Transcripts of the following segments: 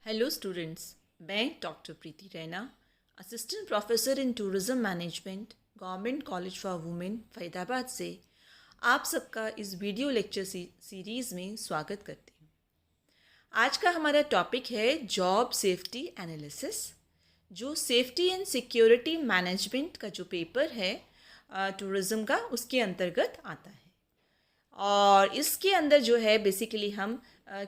Hello students, मैं doctor Preeti Raina, assistant professor in tourism management, government college for women Faridabad से आप सबका इस वीडियो लेक्चर सीरीज़ में स्वागत करती हूँ। आज का हमारा टॉपिक है जॉब सेफ्टी एनालिसिस, जो सेफ्टी एंड सिक्योरिटी मैनेजमेंट का जो पेपर है टूरिज़्म का, उसके अंतर्गत आता है। और इसके अंदर जो है बेसिकली हम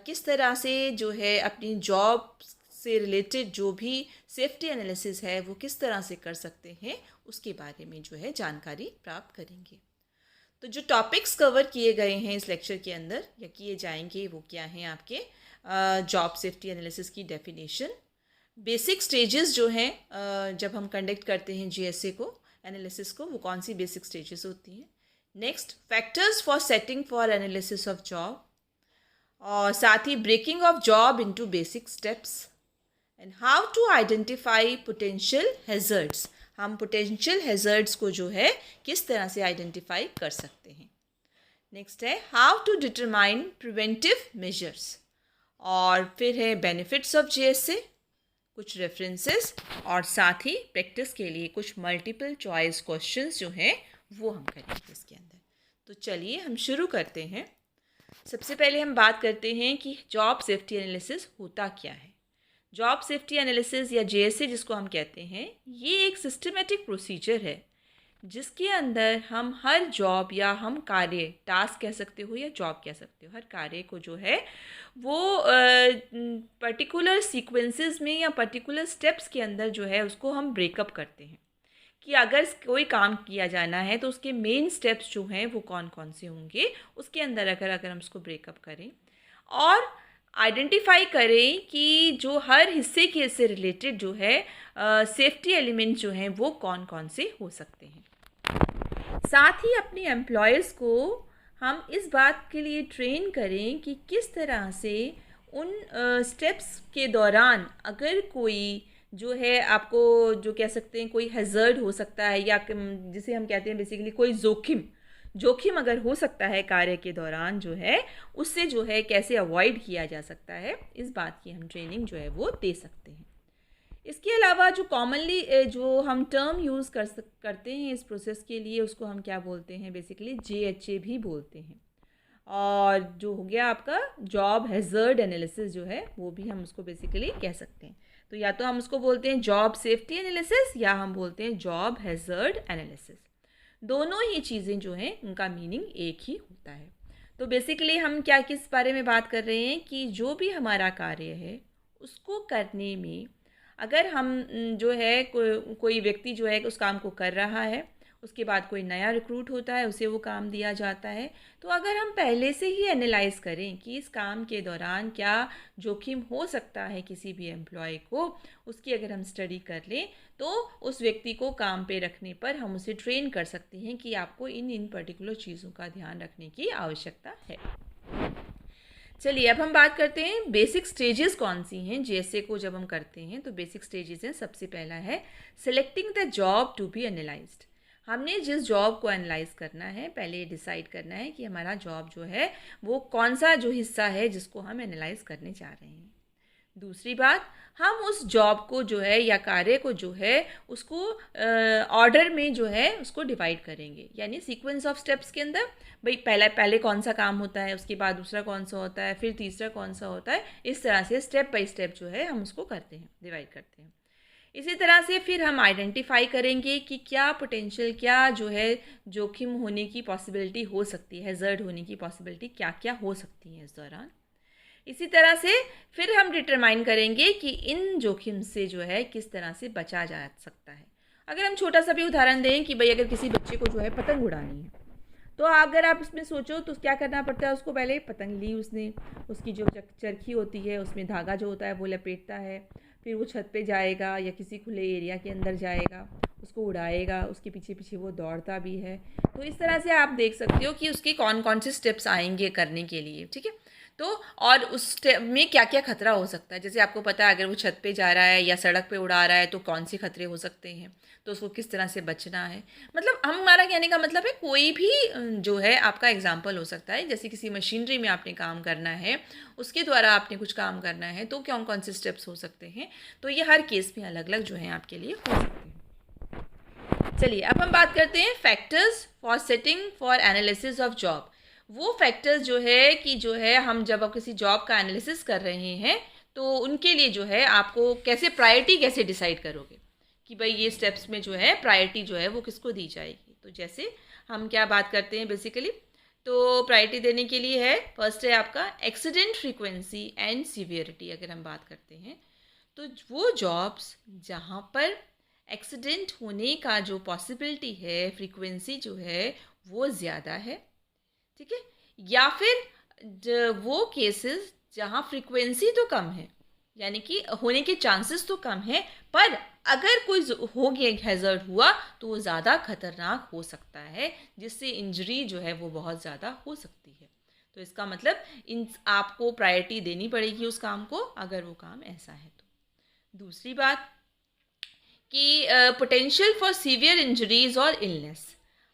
किस तरह से जो है अपनी जॉब से रिलेटेड जो भी सेफ्टी एनालिसिस है वो किस तरह से कर सकते हैं उसके बारे में जो है जानकारी प्राप्त करेंगे। तो जो टॉपिक्स कवर किए गए हैं इस लेक्चर के अंदर या किए जाएंगे वो क्या हैं आपके जॉब सेफ्टी एनालिसिस की डेफिनेशन, बेसिक स्टेजेस जो हैं जब हम कंडक्ट करते हैं जीएसए को एनालिसिस को, वो कौन सी बेसिक स्टेजेस होती हैं। Next, factors for setting for analysis of job, और साथ ही breaking of job into basic steps and how to identify potential hazards. हम पोटेंशियल हैज़र्ड्स को जो है किस तरह से आइडेंटिफाई कर सकते हैं। नेक्स्ट है how to determine preventive measures, और फिर है बेनिफिट्स ऑफ जीएसए, कुछ रेफरेंसेस, और साथ ही प्रैक्टिस के लिए कुछ मल्टीपल चॉइस क्वेश्चंस जो हैं वो हम करेंगे इसके अंदर। तो चलिए हम शुरू करते हैं। सबसे पहले हम बात करते हैं कि जॉब सेफ्टी एनालिसिस होता क्या है। जॉब सेफ्टी एनालिसिस या जेएसए जिसको हम कहते हैं, ये एक सिस्टमेटिक प्रोसीजर है जिसके अंदर हम हर जॉब या हम कार्य, टास्क कह सकते हो या जॉब कह सकते हो, हर कार्य को जो है वो पर्टिकुलर सीक्वेंसेस में या पर्टिकुलर स्टेप्स के अंदर जो है उसको हम ब्रेकअप करते हैं कि अगर कोई काम किया जाना है तो उसके मेन स्टेप्स जो हैं वो कौन कौन से होंगे, उसके अंदर अगर हम उसको ब्रेकअप करें और आइडेंटिफाई करें कि जो हर हिस्से के से रिलेटेड जो है सेफ्टी एलिमेंट जो हैं वो कौन कौन से हो सकते हैं। साथ ही अपने एम्प्लॉयज़ को हम इस बात के लिए ट्रेन करें कि किस तरह से उन स्टेप्स के दौरान अगर कोई जो है आपको जो कह सकते हैं कोई हैज़र्ड हो सकता है या जिसे हम कहते हैं बेसिकली कोई जोखिम अगर हो सकता है कार्य के दौरान जो है, उससे जो है कैसे अवॉइड किया जा सकता है, इस बात की हम ट्रेनिंग जो है वो दे सकते हैं। इसके अलावा जो कॉमनली जो हम टर्म यूज़ करते हैं इस प्रोसेस के लिए, उसको हम क्या बोलते हैं, बेसिकली जेएचए भी बोलते हैं। और जो हो गया आपका जॉब हैज़र्ड एनालिसिस जो है वो भी हम उसको बेसिकली कह सकते हैं। तो या तो हम उसको बोलते हैं जॉब सेफ्टी एनालिसिस या हम बोलते हैं जॉब हैज़र्ड एनालिसिस। दोनों ही चीज़ें जो हैं उनका मीनिंग एक ही होता है। तो बेसिकली हम क्या किस बारे में बात कर रहे हैं कि जो भी हमारा कार्य है उसको करने में अगर हम जो है कोई व्यक्ति जो है उस काम को कर रहा है, उसके बाद कोई नया रिक्रूट होता है, उसे वो काम दिया जाता है, तो अगर हम पहले से ही एनालाइज करें कि इस काम के दौरान क्या जोखिम हो सकता है किसी भी एम्प्लॉय को, उसकी अगर हम स्टडी कर लें तो उस व्यक्ति को काम पे रखने पर हम उसे ट्रेन कर सकते हैं कि आपको इन पर्टिकुलर चीज़ों का ध्यान रखने की आवश्यकता है। चलिए अब हम बात करते हैं बेसिक स्टेजेस कौन सी हैं जेएसए को जब हम करते हैं। तो बेसिक स्टेजेस हैं, सबसे पहला है selecting the job to be analysed. हमने जिस जॉब को एनालाइज करना है, पहले डिसाइड करना है कि हमारा जॉब जो है वो कौन सा जो हिस्सा है जिसको हम एनालाइज करने जा रहे हैं। दूसरी बात, हम उस जॉब को जो है या कार्य को जो है उसको ऑर्डर में जो है उसको डिवाइड करेंगे, यानी सीक्वेंस ऑफ स्टेप्स के अंदर भाई पहले कौन सा काम होता है, उसके बाद दूसरा कौन सा होता है, फिर तीसरा कौन सा होता है, इस तरह से स्टेप बाय स्टेप जो है हम उसको करते हैं, डिवाइड करते हैं। इसी तरह से फिर हम आइडेंटिफाई करेंगे कि क्या पोटेंशियल, क्या जो है जोखिम होने की पॉसिबिलिटी हो सकती है, हैज़र्ड होने की पॉसिबिलिटी क्या क्या हो सकती है इस दौरान। इसी तरह से फिर हम डिटरमाइन करेंगे कि इन जोखिम से जो है किस तरह से बचा जा सकता है। अगर हम छोटा सा भी उदाहरण दें कि भाई अगर किसी बच्चे को जो है पतंग उड़ानी है, तो अगर आप उसमें सोचो तो क्या करना पड़ता है, उसको पहले पतंग ली उसने, उसकी जो चरखी होती है उसमें धागा जो होता है वो लपेटता है, फिर वो छत पे जाएगा या किसी खुले एरिया के अंदर जाएगा, उसको उड़ाएगा, उसके पीछे पीछे वो दौड़ता भी है। तो इस तरह से आप देख सकते हो कि उसके कौन कौन से स्टेप्स आएंगे करने के लिए, ठीक है। तो और उस स्टेप में क्या क्या खतरा हो सकता है, जैसे आपको पता है अगर वो छत पे जा रहा है या सड़क पे उड़ा रहा है तो कौन से खतरे हो सकते हैं, तो उसको किस तरह से बचना है। मतलब हमारा कहने का मतलब है कोई भी जो है आपका एग्जाम्पल हो सकता है, जैसे किसी मशीनरी में आपने काम करना है, उसके द्वारा आपने कुछ काम करना है, तो कौन कौन से स्टेप्स हो सकते हैं। तो ये हर केस में अलग अलग जो है आपके लिए हो सकते हैं। चलिए अब हम बात करते हैं factors for setting for analysis of job. वो फैक्टर्स जो है कि जो है हम जब आप किसी जॉब का एनालिसिस कर रहे हैं तो उनके लिए जो है आपको कैसे प्रायोरिटी कैसे डिसाइड करोगे कि भाई ये स्टेप्स में जो है प्रायोरिटी जो है वो किसको दी जाएगी। तो जैसे हम क्या बात करते हैं बेसिकली, तो प्रायोरिटी देने के लिए है, फर्स्ट है आपका एक्सीडेंट फ्रीक्वेंसी एंड सीवियरिटी। अगर हम बात करते हैं तो वो जॉब्स जहाँ पर एक्सीडेंट होने का जो पॉसिबिलिटी है, फ्रीक्वेंसी जो है वो ज़्यादा है, ठीक है, या फिर वो केसेस जहाँ फ्रीक्वेंसी तो कम है, यानी कि होने के चांसेस तो कम है, पर अगर कोई हो गया हैज़र्ड हुआ तो वो ज़्यादा खतरनाक हो सकता है, जिससे इंजरी जो है वो बहुत ज़्यादा हो सकती है। तो इसका मतलब इन आपको प्रायोरिटी देनी पड़ेगी उस काम को, अगर वो काम ऐसा है तो। दूसरी बात कि पोटेंशियल फॉर सीवियर इंजरीज और इलनेस।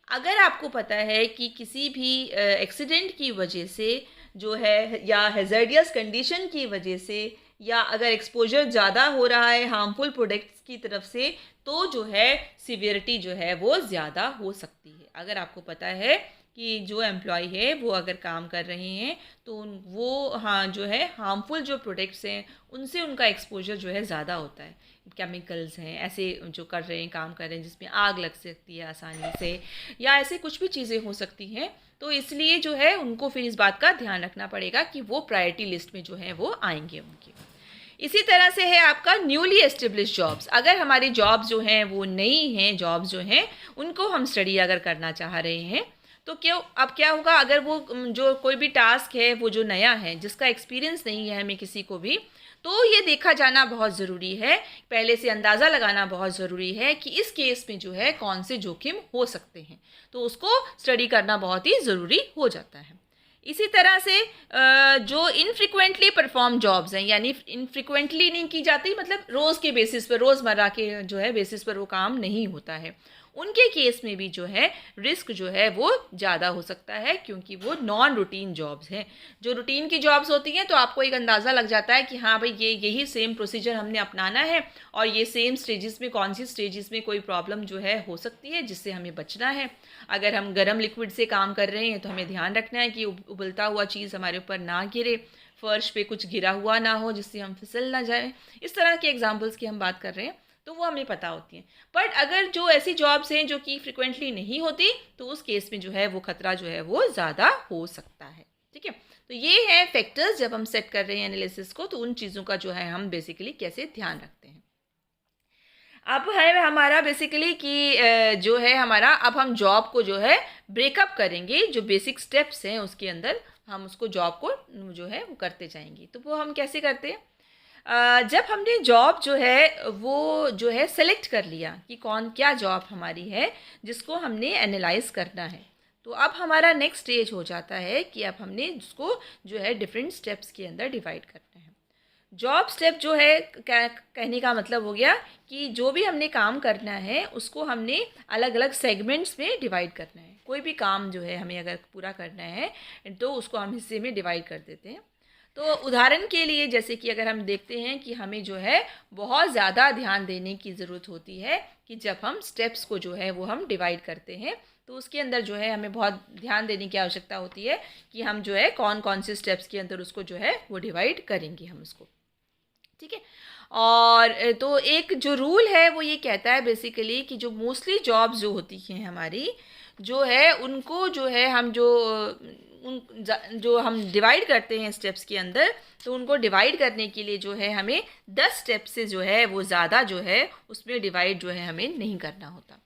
अगर आपको पता है कि किसी भी एक्सीडेंट की वजह से जो है, या हैज़ार्डियस कंडीशन की वजह से, या अगर एक्सपोजर ज़्यादा हो रहा है हार्मफुल प्रोडक्ट्स की तरफ से, तो जो है सीवियरिटी जो है वो ज़्यादा हो सकती है। अगर आपको पता है कि जो एम्प्लॉय है वो अगर काम कर रहे हैं तो वो हाँ जो है हार्मफुल जो प्रोडक्ट्स हैं उनसे उनका एक्सपोजर जो है ज़्यादा होता है, केमिकल्स हैं ऐसे जो कर रहे हैं, काम कर रहे हैं जिसमें आग लग सकती है आसानी से, या ऐसे कुछ भी चीज़ें हो सकती हैं। तो इसलिए जो है उनको फिर इस बात का ध्यान रखना पड़ेगा कि वो प्रायोरिटी लिस्ट में जो है वो आएंगे उनके। इसी तरह से है आपका न्यूली एस्टेब्लिश जॉब्स। अगर हमारी जॉब्स जो हैं वो नई हैं, जॉब्स जो हैं उनको हम स्टडी अगर करना चाह रहे हैं तो क्यों, अब क्या होगा अगर वो जो कोई भी टास्क है वो जो नया है, जिसका एक्सपीरियंस नहीं है हमें किसी को भी, तो ये देखा जाना बहुत ज़रूरी है, पहले से अंदाज़ा लगाना बहुत ज़रूरी है कि इस केस में जो है कौन से जोखिम हो सकते हैं, तो उसको स्टडी करना बहुत ही ज़रूरी हो जाता है। इसी तरह से जो इनफ्रिक्वेंटली परफॉर्म जॉब्स हैं, यानी इनफ्रिक्वेंटली नहीं की जाती, मतलब रोज़ के बेसिस पर, रोज़मर्रा के जो है बेसिस पर वो काम नहीं होता है, उनके केस में भी जो है रिस्क जो है वो ज़्यादा हो सकता है, क्योंकि वो नॉन रूटीन जॉब्स हैं। जो रूटीन की जॉब्स होती हैं तो आपको एक अंदाज़ा लग जाता है कि हाँ भाई ये यही सेम प्रोसीजर हमने अपनाना है, और ये सेम स्टेजेस में कौन सी स्टेजेस में कोई प्रॉब्लम जो है हो सकती है जिससे हमें बचना है। अगर हम गर्म लिक्विड से काम कर रहे हैं तो हमें ध्यान रखना है कि उबलता हुआ चीज़ हमारे ऊपर ना गिरे, फर्श पे कुछ गिरा हुआ ना हो जिससे हम फिसल ना जाए। इस तरह के एग्जाम्पल्स की हम बात कर रहे हैं तो वो हमें पता होती हैं। बट अगर जो ऐसी जॉब्स हैं जो कि फ्रिक्वेंटली नहीं होती, तो उस केस में जो है वो खतरा जो है वो ज़्यादा हो सकता है, ठीक है। तो ये है फैक्टर्स, जब हम सेट कर रहे हैं एनालिसिस को तो उन चीज़ों का जो है हम बेसिकली कैसे ध्यान रखते हैं। अब है हमारा बेसिकली कि जो है हमारा, अब हम जॉब को जो है ब्रेकअप करेंगे, जो बेसिक स्टेप्स हैं उसके अंदर हम उसको जॉब को जो है वो करते जाएंगे। तो वो हम कैसे करते हैं, जब हमने जॉब जो है वो जो है सेलेक्ट कर लिया कि कौन क्या जॉब हमारी है जिसको हमने एनालाइज करना है, तो अब हमारा नेक्स्ट स्टेज हो जाता है कि अब हमने उसको जो है डिफरेंट स्टेप्स के अंदर डिवाइड करना है। जॉब स्टेप जो है कहने का मतलब हो गया कि जो भी हमने काम करना है उसको हमने अलग अलग सेगमेंट्स में डिवाइड करना है। कोई भी काम जो है हमें अगर पूरा करना है तो उसको हम हिस्से में डिवाइड कर देते हैं। तो उदाहरण के लिए जैसे कि अगर हम देखते हैं कि हमें जो है बहुत ज़्यादा ध्यान देने की ज़रूरत होती है कि जब हम स्टेप्स को जो है वो हम डिवाइड करते हैं, तो उसके अंदर जो है हमें बहुत ध्यान देने की आवश्यकता होती है कि हम जो है कौन कौन से स्टेप्स के अंदर उसको जो है वो डिवाइड करेंगे हम उसको, ठीक है। और तो एक जो रूल है वो ये कहता है बेसिकली कि जो मोस्टली जॉब्स जो होती हैं हमारी जो है उनको जो है हम जो हम डिवाइड करते हैं स्टेप्स के अंदर, तो उनको डिवाइड करने के लिए जो है हमें 10 स्टेप से जो है वो ज़्यादा जो है उसमें डिवाइड जो है हमें नहीं करना होता।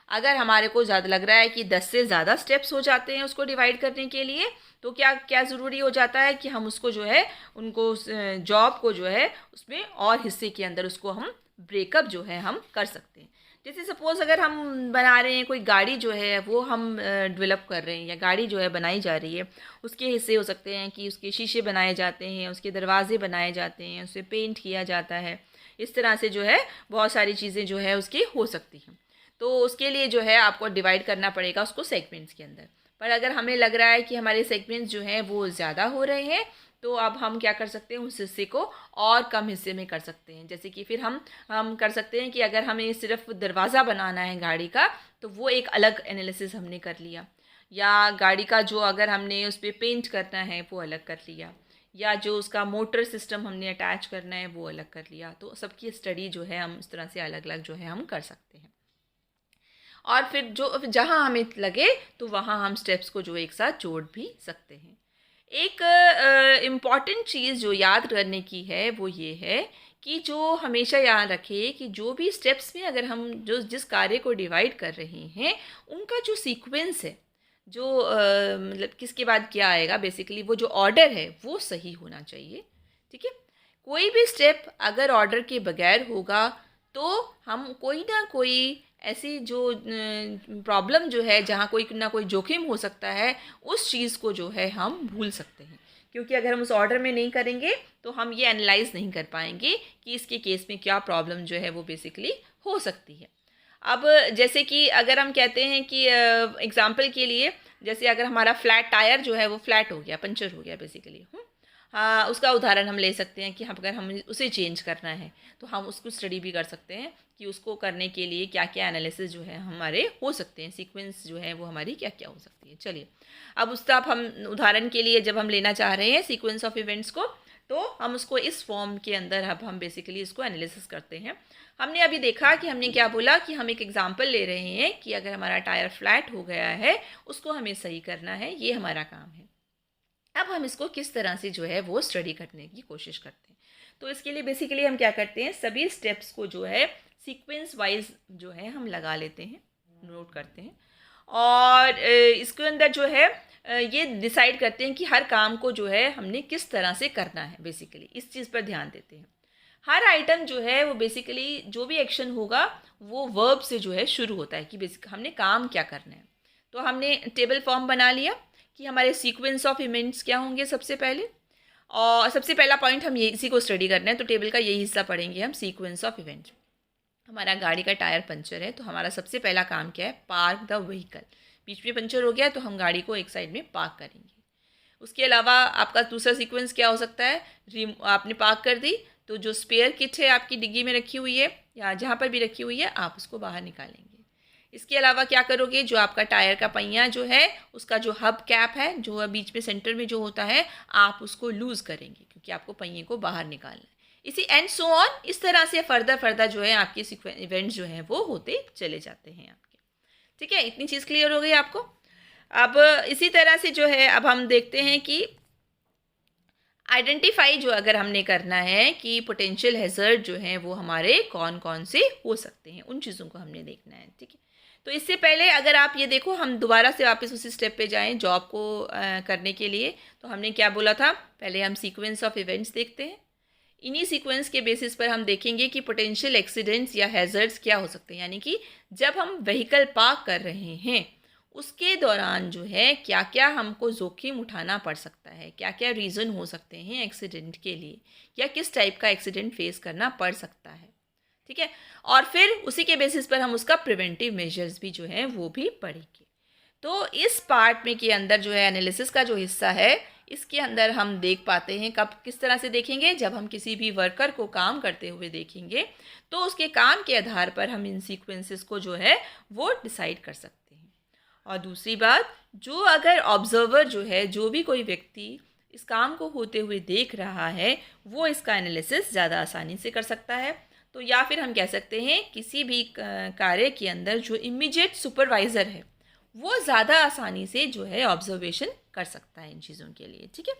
अगर हमारे को ज़्यादा लग रहा है कि 10 से ज़्यादा स्टेप्स हो जाते हैं उसको डिवाइड करने के लिए, तो क्या क्या ज़रूरी हो जाता है कि हम उसको जो है उनको जॉब को जो है उसमें और हिस्से के अंदर उसको हम ब्रेकअप जो है हम कर सकते हैं। जैसे सपोज़ अगर हम बना रहे हैं कोई गाड़ी जो है वो हम डेवलप कर रहे हैं या गाड़ी जो है बनाई जा रही है, उसके हिस्से हो सकते हैं कि उसके शीशे बनाए जाते हैं, उसके दरवाजे बनाए जाते हैं, उसे पेंट किया जाता है। इस तरह से जो है बहुत सारी चीज़ें जो है उसकी हो सकती हैं। तो उसके लिए जो है आपको डिवाइड करना पड़ेगा उसको सेगमेंट्स के अंदर। पर अगर हमें लग रहा है कि हमारे सेगमेंट्स जो हैं वो ज़्यादा हो रहे हैं, तो अब हम क्या कर सकते हैं, उस हिस्से को और कम हिस्से में कर सकते हैं। जैसे कि फिर हम कर सकते हैं कि अगर हमें सिर्फ दरवाज़ा बनाना है गाड़ी का, तो वो एक अलग एनालिसिस हमने कर लिया। या गाड़ी का जो अगर हमने उस पर पेंट करना है वो अलग कर लिया, या जो उसका मोटर सिस्टम हमने अटैच करना है वो अलग कर लिया। तो सबकी स्टडी जो है हम इस तरह से अलग अलग जो है हम कर सकते हैं। और फिर जो जहाँ हमें लगे तो वहाँ हम स्टेप्स को जो एक साथ जोड़ भी सकते हैं। एक इम्पॉर्टेंट चीज़ जो याद करने की है वो ये है कि जो हमेशा याद रखें कि जो भी स्टेप्स में अगर हम जो जिस कार्य को डिवाइड कर रहे हैं, उनका जो सीक्वेंस है, जो मतलब किसके बाद क्या आएगा, बेसिकली वो जो ऑर्डर है वो सही होना चाहिए। ठीक है, कोई भी स्टेप अगर ऑर्डर के बगैर होगा तो हम कोई ना कोई ऐसी जो प्रॉब्लम जो है, जहाँ कोई ना कोई जोखिम हो सकता है, उस चीज़ को जो है हम भूल सकते हैं। क्योंकि अगर हम उस ऑर्डर में नहीं करेंगे तो हम ये एनालाइज नहीं कर पाएंगे कि इसके केस में क्या प्रॉब्लम जो है वो बेसिकली हो सकती है। अब जैसे कि अगर हम कहते हैं कि एग्जांपल के लिए, जैसे अगर हमारा फ्लैट टायर जो है वो फ्लैट हो गया, पंचर हो गया बेसिकली, हाँ, उसका उदाहरण हम ले सकते हैं कि अगर हम उसे चेंज करना है तो हम उसको स्टडी भी कर सकते हैं कि उसको करने के लिए क्या क्या एनालिसिस जो है हमारे हो सकते हैं, सीक्वेंस जो है वो हमारी क्या क्या हो सकती है। चलिए, अब उसका हम उदाहरण के लिए जब हम लेना चाह रहे हैं सीक्वेंस ऑफ इवेंट्स को, तो हम उसको इस फॉर्म के अंदर अब हम बेसिकली इसको एनालिसिस करते हैं। हमने अभी देखा कि हमने क्या बोला कि हम एक एग्जाम्पल ले रहे हैं कि अगर हमारा टायर फ्लैट हो गया है, उसको हमें सही करना है, ये हमारा काम है। अब हम इसको किस तरह से जो है वो स्टडी करने की कोशिश करते हैं। तो इसके लिए बेसिकली हम क्या करते हैं, सभी स्टेप्स को जो है सीक्वेंस वाइज जो है हम लगा लेते हैं, नोट करते हैं। और इसके अंदर जो है ये डिसाइड करते हैं कि हर काम को जो है हमने किस तरह से करना है। बेसिकली इस चीज़ पर ध्यान देते हैं। हर आइटम जो है वो बेसिकली जो भी एक्शन होगा वो वर्ब से जो है शुरू होता है कि बेसिक हमने काम क्या करना है। तो हमने टेबल फॉर्म बना लिया कि हमारे सीक्वेंस ऑफ इवेंट्स क्या होंगे सबसे पहले, और सबसे पहला पॉइंट हम ये इसी को स्टडी करना है, तो टेबल का यही हिस्सा पढ़ेंगे हम, सीक्वेंस ऑफ इवेंट। हमारा गाड़ी का टायर पंचर है तो हमारा सबसे पहला काम क्या है, पार्क द व्हीकल। बीच में पंचर हो गया तो हम गाड़ी को एक साइड में पार्क करेंगे। उसके अलावा आपका दूसरा सीक्वेंस क्या हो सकता है, आपने पार्क कर दी तो जो स्पेयर किट है आपकी डिग्गी में रखी हुई है या जहाँ पर भी रखी हुई है, आप उसको बाहर निकालेंगे। इसके अलावा क्या करोगे, जो आपका टायर का पहिया जो है उसका जो हब कैप है, जो बीच में सेंटर में जो होता है, आप उसको लूज़ करेंगे क्योंकि आपको पहिए को बाहर निकालना है। इसी एंड सो ऑन, इस तरह से फर्दर जो है आपके इवेंट्स जो हैं वो होते चले जाते हैं आपके। ठीक है, इतनी चीज़ क्लियर हो गई आपको। अब इसी तरह से जो है अब हम देखते हैं कि आइडेंटिफाई जो अगर हमने करना है कि पोटेंशियल हैज़र्ड जो हैं वो हमारे कौन कौन से हो सकते हैं, उन चीज़ों को हमने देखना है। ठीक है, तो इससे पहले अगर आप ये देखो, हम दोबारा से वापस उसी स्टेप पे जाएं जॉब को करने के लिए। तो हमने क्या बोला था, पहले हम सीक्वेंस ऑफ इवेंट्स देखते हैं। इन्हीं सीक्वेंस के बेसिस पर हम देखेंगे कि पोटेंशियल एक्सीडेंट्स या हैज़र्ड्स क्या हो सकते हैं, यानी कि जब हम व्हीकल पार्क कर रहे हैं उसके दौरान जो है क्या क्या हमको जोखिम उठाना पड़ सकता है, क्या क्या रीज़न हो सकते हैं एक्सीडेंट के लिए, या किस टाइप का एक्सीडेंट फेस करना पड़ सकता है। ठीक है, और फिर उसी के बेसिस पर हम उसका प्रिवेंटिव मेजर्स भी जो हैं वो भी पढ़ेंगे। तो इस पार्ट में के अंदर जो है एनालिसिस का जो हिस्सा है, इसके अंदर हम देख पाते हैं कब किस तरह से देखेंगे, जब हम किसी भी वर्कर को काम करते हुए देखेंगे तो उसके काम के आधार पर हम इन सीक्वेंसेस को जो है वो डिसाइड कर सकते हैं। और दूसरी बात, जो अगर ऑब्जर्वर जो है, जो भी कोई व्यक्ति इस काम को होते हुए देख रहा है, वो इसका एनालिसिस ज़्यादा आसानी से कर सकता है। तो या फिर हम कह सकते हैं किसी भी कार्य के अंदर जो इमीडिएट सुपरवाइज़र है वो ज़्यादा आसानी से जो है ऑब्जर्वेशन कर सकता है इन चीज़ों के लिए। ठीक है,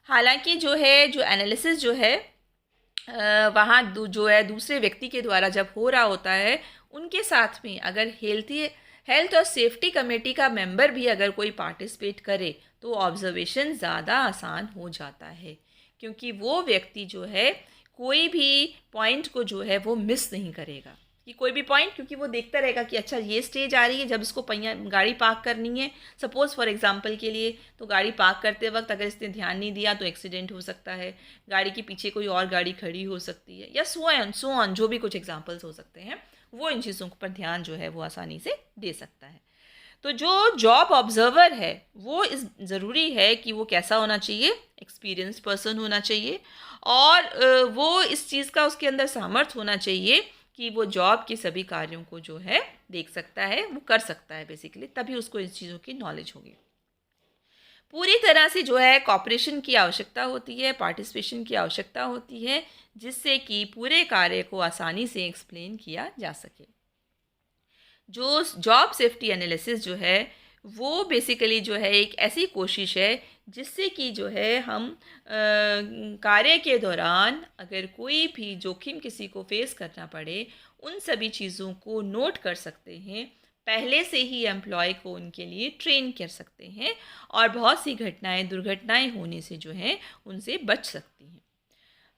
हालांकि जो है जो एनालिसिस जो है वहाँ जो है दूसरे व्यक्ति के द्वारा जब हो रहा होता है, उनके साथ में अगर हेल्थ और सेफ्टी कमेटी का मेंबर भी अगर कोई पार्टिसिपेट करे तो ऑब्जर्वेशन ज़्यादा आसान हो जाता है, क्योंकि वो व्यक्ति जो है कोई भी पॉइंट को जो है वो मिस नहीं करेगा। कि कोई भी पॉइंट, क्योंकि वो देखता रहेगा कि अच्छा ये स्टेज आ रही है जब इसको पहिया गाड़ी पार्क करनी है, सपोज़ फॉर एग्जांपल के लिए, तो गाड़ी पार्क करते वक्त अगर इसने ध्यान नहीं दिया तो एक्सीडेंट हो सकता है, गाड़ी के पीछे कोई और गाड़ी खड़ी हो सकती है, या सो ऑन जो भी कुछ एग्जांपल्स हो सकते हैं, वो इन चीज़ों पर ध्यान जो है वो आसानी से दे सकता है। तो जो जॉब ऑब्जर्वर है वो इस ज़रूरी है कि वो कैसा होना चाहिए, एक्सपीरियंस्ड पर्सन होना चाहिए, और वो इस चीज़ का उसके अंदर सामर्थ्य होना चाहिए कि वो जॉब के सभी कार्यों को जो है देख सकता है, वो कर सकता है बेसिकली, तभी उसको इन चीज़ों की नॉलेज होगी। पूरी तरह से जो है कॉपरेशन की आवश्यकता होती है, पार्टिसिपेशन की आवश्यकता होती है, जिससे कि पूरे कार्य को आसानी से एक्सप्लेन किया जा सके। जो जॉब सेफ्टी एनालिसिस जो है वो बेसिकली जो है एक ऐसी कोशिश है जिससे कि जो है हम कार्य के दौरान अगर कोई भी जोखिम किसी को फेस करना पड़े, उन सभी चीज़ों को नोट कर सकते हैं, पहले से ही एम्प्लॉय को उनके लिए ट्रेन कर सकते हैं, और बहुत सी घटनाएं, दुर्घटनाएं होने से जो है उनसे बच सकती हैं।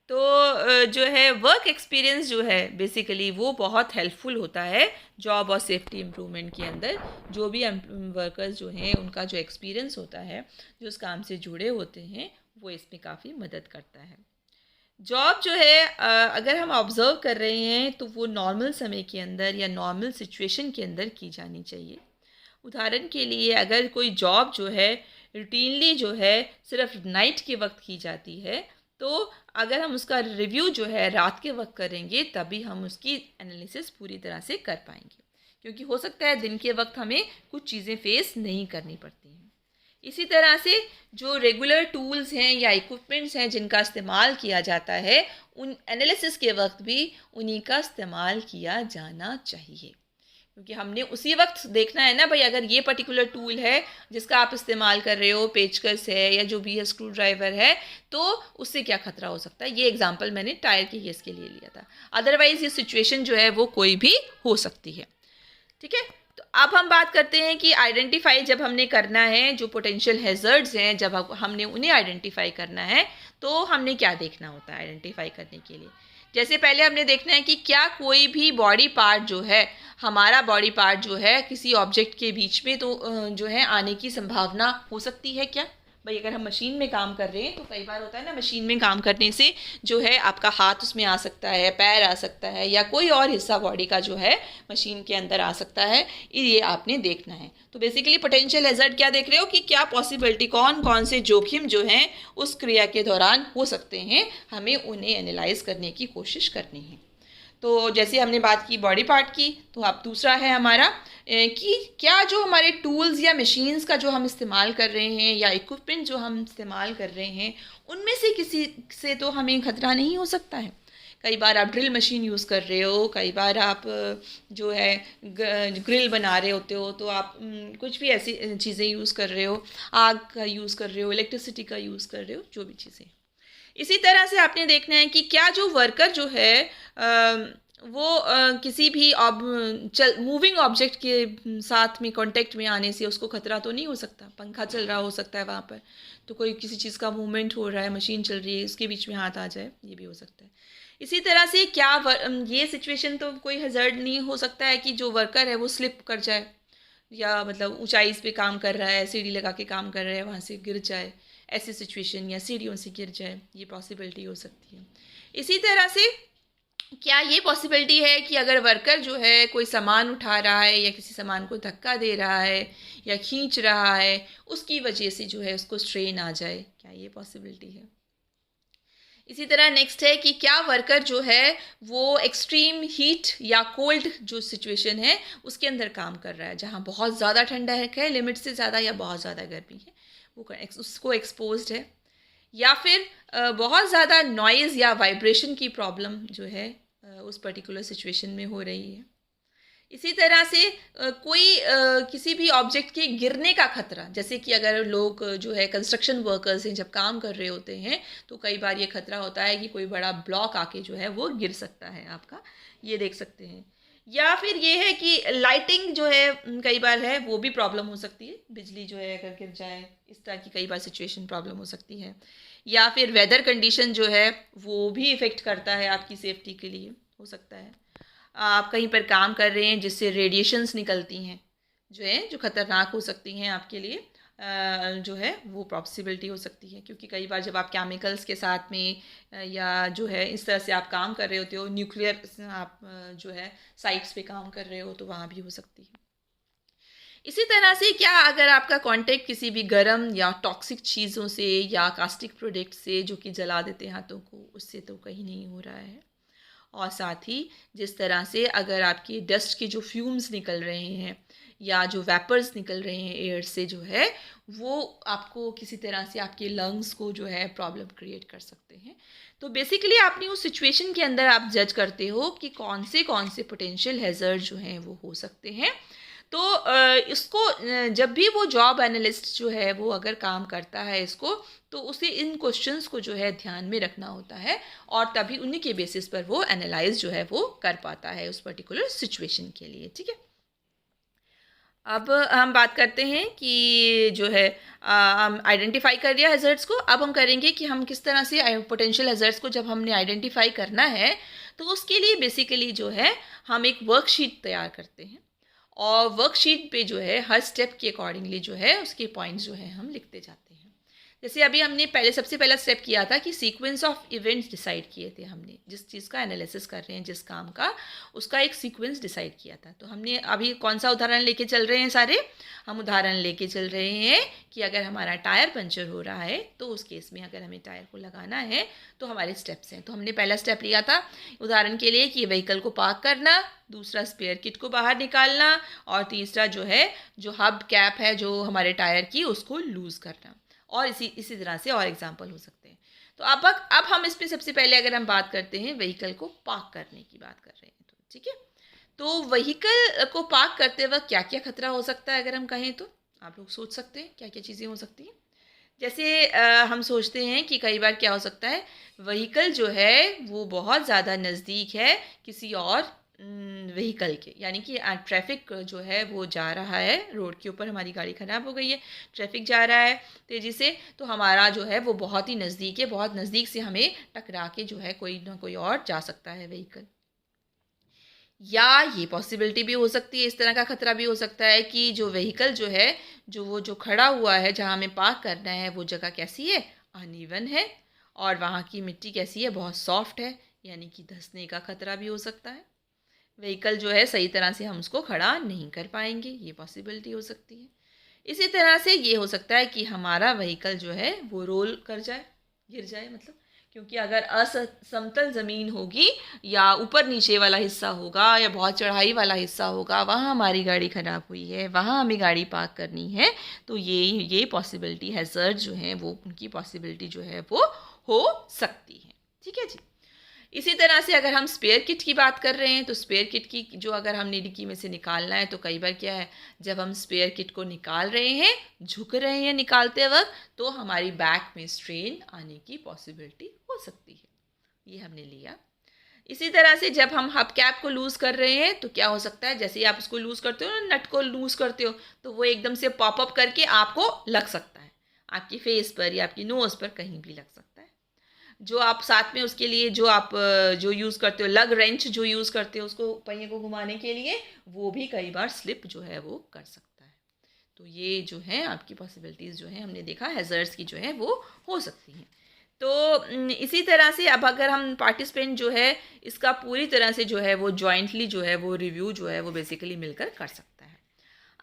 तो जो है वर्क एक्सपीरियंस जो है बेसिकली वो बहुत हेल्पफुल होता है जॉब और सेफ्टी इम्प्रूवमेंट के अंदर। जो भी वर्कर्स जो हैं उनका जो एक्सपीरियंस होता है, जो उस काम से जुड़े होते हैं, वो इसमें काफ़ी मदद करता है। जॉब जो है अगर हम ऑब्ज़र्व कर रहे हैं तो वो नॉर्मल समय के अंदर या नॉर्मल सिचुएशन के अंदर की जानी चाहिए। उदाहरण के लिए अगर कोई जॉब जो है रूटीनली जो है सिर्फ नाइट के वक्त की जाती है, तो अगर हम उसका रिव्यू जो है रात के वक्त करेंगे तभी हम उसकी एनालिसिस पूरी तरह से कर पाएंगे, क्योंकि हो सकता है दिन के वक्त हमें कुछ चीज़ें फेस नहीं करनी पड़ती हैं। इसी तरह से जो रेगुलर टूल्स हैं या इक्विपमेंट्स हैं जिनका इस्तेमाल किया जाता है, उन एनालिसिस के वक्त भी उन्हीं का इस्तेमाल किया जाना चाहिए, क्योंकि हमने उसी वक्त देखना है ना भाई, अगर ये पर्टिकुलर टूल है जिसका आप इस्तेमाल कर रहे हो, पेचकस है या जो भी है स्क्रू ड्राइवर है, तो उससे क्या खतरा हो सकता है। ये एग्जांपल मैंने टायर के केस के लिए लिया था, अदरवाइज ये सिचुएशन जो है वो कोई भी हो सकती है। ठीक है, तो अब हम बात करते हैं कि आइडेंटिफाई जब हमने करना है, जो पोटेंशियल हैज़र्ड्स हैं जब हमने उन्हें आइडेंटिफाई करना है, तो हमने क्या देखना होता है आइडेंटिफाई करने के लिए। जैसे पहले हमने देखना है कि क्या कोई भी बॉडी पार्ट जो है, हमारा बॉडी पार्ट जो है किसी ऑब्जेक्ट के बीच में तो जो है आने की संभावना हो सकती है क्या। भाई अगर हम मशीन में काम कर रहे हैं तो कई बार होता है ना, मशीन में काम करने से जो है आपका हाथ उसमें आ सकता है, पैर आ सकता है, या कोई और हिस्सा बॉडी का जो है मशीन के अंदर आ सकता है, ये आपने देखना है। तो बेसिकली पोटेंशियल हैज़र्ड क्या देख रहे हो कि क्या पॉसिबिलिटी, कौन कौन से जोखिम जो हैं उस क्रिया के दौरान हो सकते हैं, हमें उन्हें एनालाइज करने की कोशिश करनी है। तो जैसे हमने बात की बॉडी पार्ट की, तो अब दूसरा है हमारा कि क्या जो हमारे टूल्स या मशीन्स का जो हम इस्तेमाल कर रहे हैं या इक्विपमेंट जो हम इस्तेमाल कर रहे हैं, उनमें से किसी से तो हमें खतरा नहीं हो सकता है। कई बार आप ड्रिल मशीन यूज़ कर रहे हो, कई बार आप जो है ग्रिल बना रहे होते हो, तो आप कुछ भी ऐसी चीज़ें यूज़ कर रहे हो, आग का यूज़ कर रहे हो, इलेक्ट्रिसिटी का यूज़ कर रहे हो, जो भी चीज़ें। इसी तरह से आपने देखना है कि क्या जो वर्कर जो है वो किसी भी मूविंग ऑब्जेक्ट के साथ में कांटेक्ट में आने से उसको खतरा तो नहीं हो सकता। पंखा चल रहा हो सकता है वहाँ पर, तो कोई किसी चीज़ का मूवमेंट हो रहा है, मशीन चल रही है, उसके बीच में हाथ आ जाए, ये भी हो सकता है। इसी तरह से क्या ये सिचुएशन तो कोई हज़ार्ड नहीं हो सकता है कि जो वर्कर है वो स्लिप कर जाए, या मतलब ऊंचाई पे काम कर रहा है, सीढ़ी लगा के काम कर रहा है, वहाँ से गिर जाए, ऐसी सिचुएशन, या सीढ़ियों से गिर जाए, ये पॉसिबिलिटी हो सकती है। इसी तरह से क्या ये पॉसिबिलिटी है कि अगर वर्कर जो है कोई सामान उठा रहा है या किसी सामान को धक्का दे रहा है या खींच रहा है, उसकी वजह से जो है उसको स्ट्रेन आ जाए, क्या ये पॉसिबिलिटी है। इसी तरह नेक्स्ट है कि क्या वर्कर जो है वो एक्सट्रीम हीट या कोल्ड जो सिचुएशन है उसके अंदर काम कर रहा है, जहाँ बहुत ज़्यादा ठंडा है, लिमिट से ज़्यादा या बहुत ज़्यादा गर्मी है, वो उसको एक्सपोज्ड है, या फिर बहुत ज़्यादा नॉइज़ या वाइब्रेशन की प्रॉब्लम जो है उस पर्टिकुलर सिचुएशन में हो रही है। इसी तरह से किसी भी ऑब्जेक्ट के गिरने का खतरा, जैसे कि अगर लोग जो है कंस्ट्रक्शन वर्कर्स हैं जब काम कर रहे होते हैं, तो कई बार ये खतरा होता है कि कोई बड़ा ब्लॉक आके जो है वो गिर सकता है आपका, ये देख सकते हैं। या फिर ये है कि लाइटिंग जो है कई बार है वो भी प्रॉब्लम हो सकती है, बिजली जो है अगर गिर जाए, इस तरह की कई बार सिचुएशन प्रॉब्लम हो सकती है। या फिर वेदर कंडीशन जो है वो भी इफ़ेक्ट करता है आपकी सेफ्टी के लिए, हो सकता है। आप कहीं पर काम कर रहे हैं जिससे रेडिएशंस निकलती हैं जो ख़तरनाक हो सकती हैं आपके लिए, जो है वो पॉसिबिलिटी हो सकती है, क्योंकि कई बार जब आप केमिकल्स के साथ में या जो है इस तरह से आप काम कर रहे होते हो, न्यूक्लियर आप जो है साइट्स पे काम कर रहे हो, तो वहाँ भी हो सकती है। इसी तरह से क्या अगर आपका कांटेक्ट किसी भी गर्म या टॉक्सिक चीज़ों से या कास्टिक प्रोडक्ट से जो कि जला देते हैं हाथों को, उससे तो कहीं नहीं हो रहा है। और साथ ही जिस तरह से अगर आपकी डस्ट के जो फ्यूम्स निकल रहे हैं या जो वेपर्स निकल रहे हैं एयर से जो है, वो आपको किसी तरह से आपके लंग्स को जो है प्रॉब्लम क्रिएट कर सकते हैं। तो बेसिकली अपनी उस सिचुएशन के अंदर आप जज करते हो कि कौन से पोटेंशियल हैज़र्ड जो हैं वो हो सकते हैं। तो इसको जब भी वो जॉब एनालिस्ट जो है वो अगर काम करता है इसको, तो उसे इन क्वेश्चंस को जो है ध्यान में रखना होता है, और तभी उन्हीं के बेसिस पर वो एनालाइज जो है वो कर पाता है उस पर्टिकुलर सिचुएशन के लिए। ठीक है, अब हम बात करते हैं कि जो है हम आइडेंटिफाई कर लिया हैज़र्ड्स को। अब हम करेंगे कि हम किस तरह से पोटेंशियल हैज़र्ड्स को जब हमने आइडेंटिफाई करना है, तो उसके लिए बेसिकली जो है हम एक वर्कशीट तैयार करते हैं, और वर्कशीट पे जो है हर स्टेप के अकॉर्डिंगली जो है उसके पॉइंट्स जो है हम लिखते जाते हैं। जैसे अभी हमने सबसे पहला स्टेप किया था कि सीक्वेंस ऑफ इवेंट्स डिसाइड किए थे हमने, जिस चीज़ का एनालिसिस कर रहे हैं, जिस काम का, उसका एक सीक्वेंस डिसाइड किया था। तो हमने अभी कौन सा उदाहरण लेके चल रहे हैं सारे, हम उदाहरण लेके चल रहे हैं कि अगर हमारा टायर पंचर हो रहा है तो उस केस में अगर हमें टायर को लगाना है तो हमारे स्टेप्स हैं। तो हमने पहला स्टेप लिया था उदाहरण के लिए कि व्हीकल को पार्क करना, दूसरा स्पेयर किट को बाहर निकालना, और तीसरा जो है जो हब कैप है जो हमारे टायर की उसको लूज़ करना, और इसी तरह से और एग्जाम्पल हो सकते हैं। तो अब हम इसमें सबसे पहले अगर हम बात करते हैं व्हीकल को पार्क करने की बात कर रहे हैं, तो ठीक है। तो व्हीकल को पार्क करते वक्त क्या क्या खतरा हो सकता है अगर हम कहें, तो आप लोग सोच सकते हैं क्या क्या चीज़ें हो सकती हैं। जैसे हम सोचते हैं कि कई बार क्या हो सकता है, व्हीकल जो है वो बहुत ज़्यादा नज़दीक है किसी और व्हीकल के, यानी कि ट्रैफिक जो है वो जा रहा है रोड के ऊपर, हमारी गाड़ी ख़राब हो गई है, ट्रैफिक जा रहा है तेज़ी से, तो हमारा जो है वो बहुत ही नज़दीक है, बहुत नज़दीक से हमें टकरा के जो है कोई ना कोई और जा सकता है व्हीकल। या ये पॉसिबिलिटी भी हो सकती है, इस तरह का खतरा भी हो सकता है कि जो व्हीकल जो है जो खड़ा हुआ है जहाँ हमें पार्क करना है, वो जगह कैसी है, अनइवन है, और वहाँ की मिट्टी कैसी है, बहुत सॉफ्ट है, यानी कि धंसने का खतरा भी हो सकता है। व्हीकल जो है सही तरह से हम उसको खड़ा नहीं कर पाएंगे, ये पॉसिबिलिटी हो सकती है। इसी तरह से ये हो सकता है कि हमारा व्हीकल जो है वो रोल कर जाए, गिर जाए, मतलब क्योंकि अगर असमतल ज़मीन होगी या ऊपर नीचे वाला हिस्सा होगा या बहुत चढ़ाई वाला हिस्सा होगा, वहाँ हमारी गाड़ी ख़राब हुई है, वहाँ हमें गाड़ी पार्क करनी है, तो ये पॉसिबिलिटी हैज़र्ड जो है वो उनकी पॉसिबिलिटी जो है वो हो सकती है। ठीक है जी। इसी तरह से अगर हम स्पेयर किट की बात कर रहे हैं, तो स्पेयर किट की जो अगर हमने डिक्की में से निकालना है, तो कई बार क्या है, जब हम स्पेयर किट को निकाल रहे हैं, झुक रहे हैं निकालते वक्त, तो हमारी बैक में स्ट्रेन आने की पॉसिबिलिटी हो सकती है, ये हमने लिया। इसी तरह से जब हम हब कैप को लूज़ कर रहे हैं, तो क्या हो सकता है, जैसे ही आप उसको लूज़ करते हो ना, नट को लूज़ करते हो, तो वो एकदम से पॉपअप करके आपको लग सकता है, आपकी फेस पर या आपकी नोज़ पर कहीं भी लग सकता है। जो आप साथ में उसके लिए जो आप जो यूज़ करते हो, लग रेंच जो यूज़ करते हो उसको पहिए को घुमाने के लिए, वो भी कई बार स्लिप जो है वो कर सकता है। तो ये जो है आपकी पॉसिबिलिटीज़ जो है हमने देखा हैज़र्ड्स की जो है वो हो सकती हैं। तो इसी तरह से अब अगर हम पार्टिसिपेंट जो है इसका पूरी तरह से जो है वो जॉइंटली जो है वो रिव्यू जो है वो बेसिकली मिलकर कर सकता है।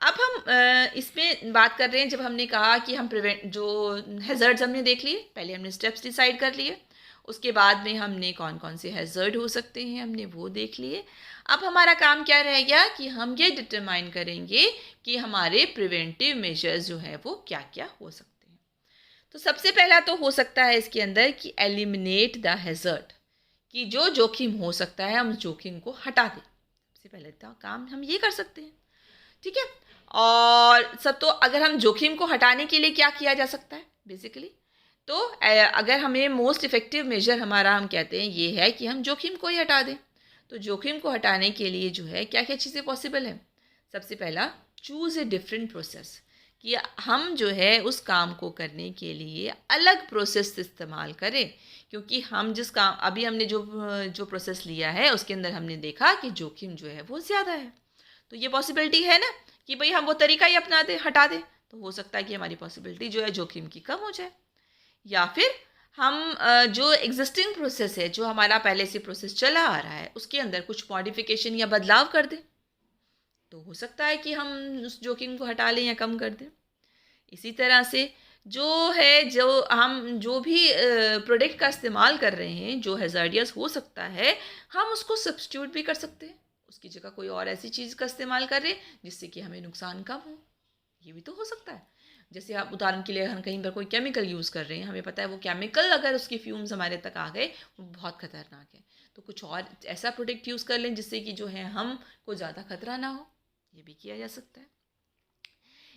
अब हम इसमें बात कर रहे हैं, जब हमने कहा कि हम प्रिवेंट जो हैज़र्ड्स हमने देख लिए, पहले हमने स्टेप्स डिसाइड कर लिए, उसके बाद में हमने कौन कौन से हैज़र्ड हो सकते हैं हमने वो देख लिए। अब हमारा काम क्या रह गया कि हम ये डिटरमाइन करेंगे कि हमारे प्रिवेंटिव मेजर्स जो है वो क्या क्या हो सकते हैं। तो सबसे पहला तो हो सकता है इसके अंदर कि एलिमिनेट द हैज़र्ड, कि जो जोखिम हो सकता है हम जोखिम को हटा दें। सबसे पहले तो काम हम ये कर सकते हैं, ठीक है। और सब तो अगर हम जोखिम को हटाने के लिए क्या किया जा सकता है बेसिकली, तो अगर हमें मोस्ट इफ़ेक्टिव मेजर हमारा हम कहते हैं ये है कि हम जोखिम को ही हटा दें। तो जोखिम को हटाने के लिए जो है क्या क्या चीज़ें पॉसिबल हैं। सबसे पहला, चूज़ ए डिफरेंट प्रोसेस, कि हम जो है उस काम को करने के लिए अलग प्रोसेस इस्तेमाल करें, क्योंकि हम जिस काम अभी हमने जो प्रोसेस लिया है उसके अंदर हमने देखा कि जोखिम जो है वो ज़्यादा है। तो ये पॉसिबिलिटी है ना कि भाई हम वो तरीका ही अपना दें, हटा दें, तो हो सकता है कि हमारी पॉसिबिलिटी जो है जोखिम की कम हो जाए। या फिर हम जो एग्जिस्टिंग प्रोसेस है, जो हमारा पहले से प्रोसेस चला आ रहा है, उसके अंदर कुछ मॉडिफिकेशन या बदलाव कर दें, तो हो सकता है कि हम उस जोखिम को हटा लें या कम कर दें। इसी तरह से जो हम जो भी प्रोडक्ट का इस्तेमाल कर रहे हैं जो हैज़ार्डियस हो सकता है, हम उसको सब्स्टिट्यूट भी कर सकते हैं। उसकी जगह कोई और ऐसी चीज़ का इस्तेमाल करें जिससे कि हमें नुकसान कम हो, ये भी तो हो सकता है। जैसे आप उदाहरण के लिए हम कहीं पर कोई केमिकल यूज़ कर रहे हैं, हमें पता है वो केमिकल अगर उसकी फ्यूम्स हमारे तक आ गए वो बहुत ख़तरनाक है, तो कुछ और ऐसा प्रोडक्ट यूज़ कर लें जिससे कि जो है हमको ज़्यादा खतरा ना हो, ये भी किया जा सकता है।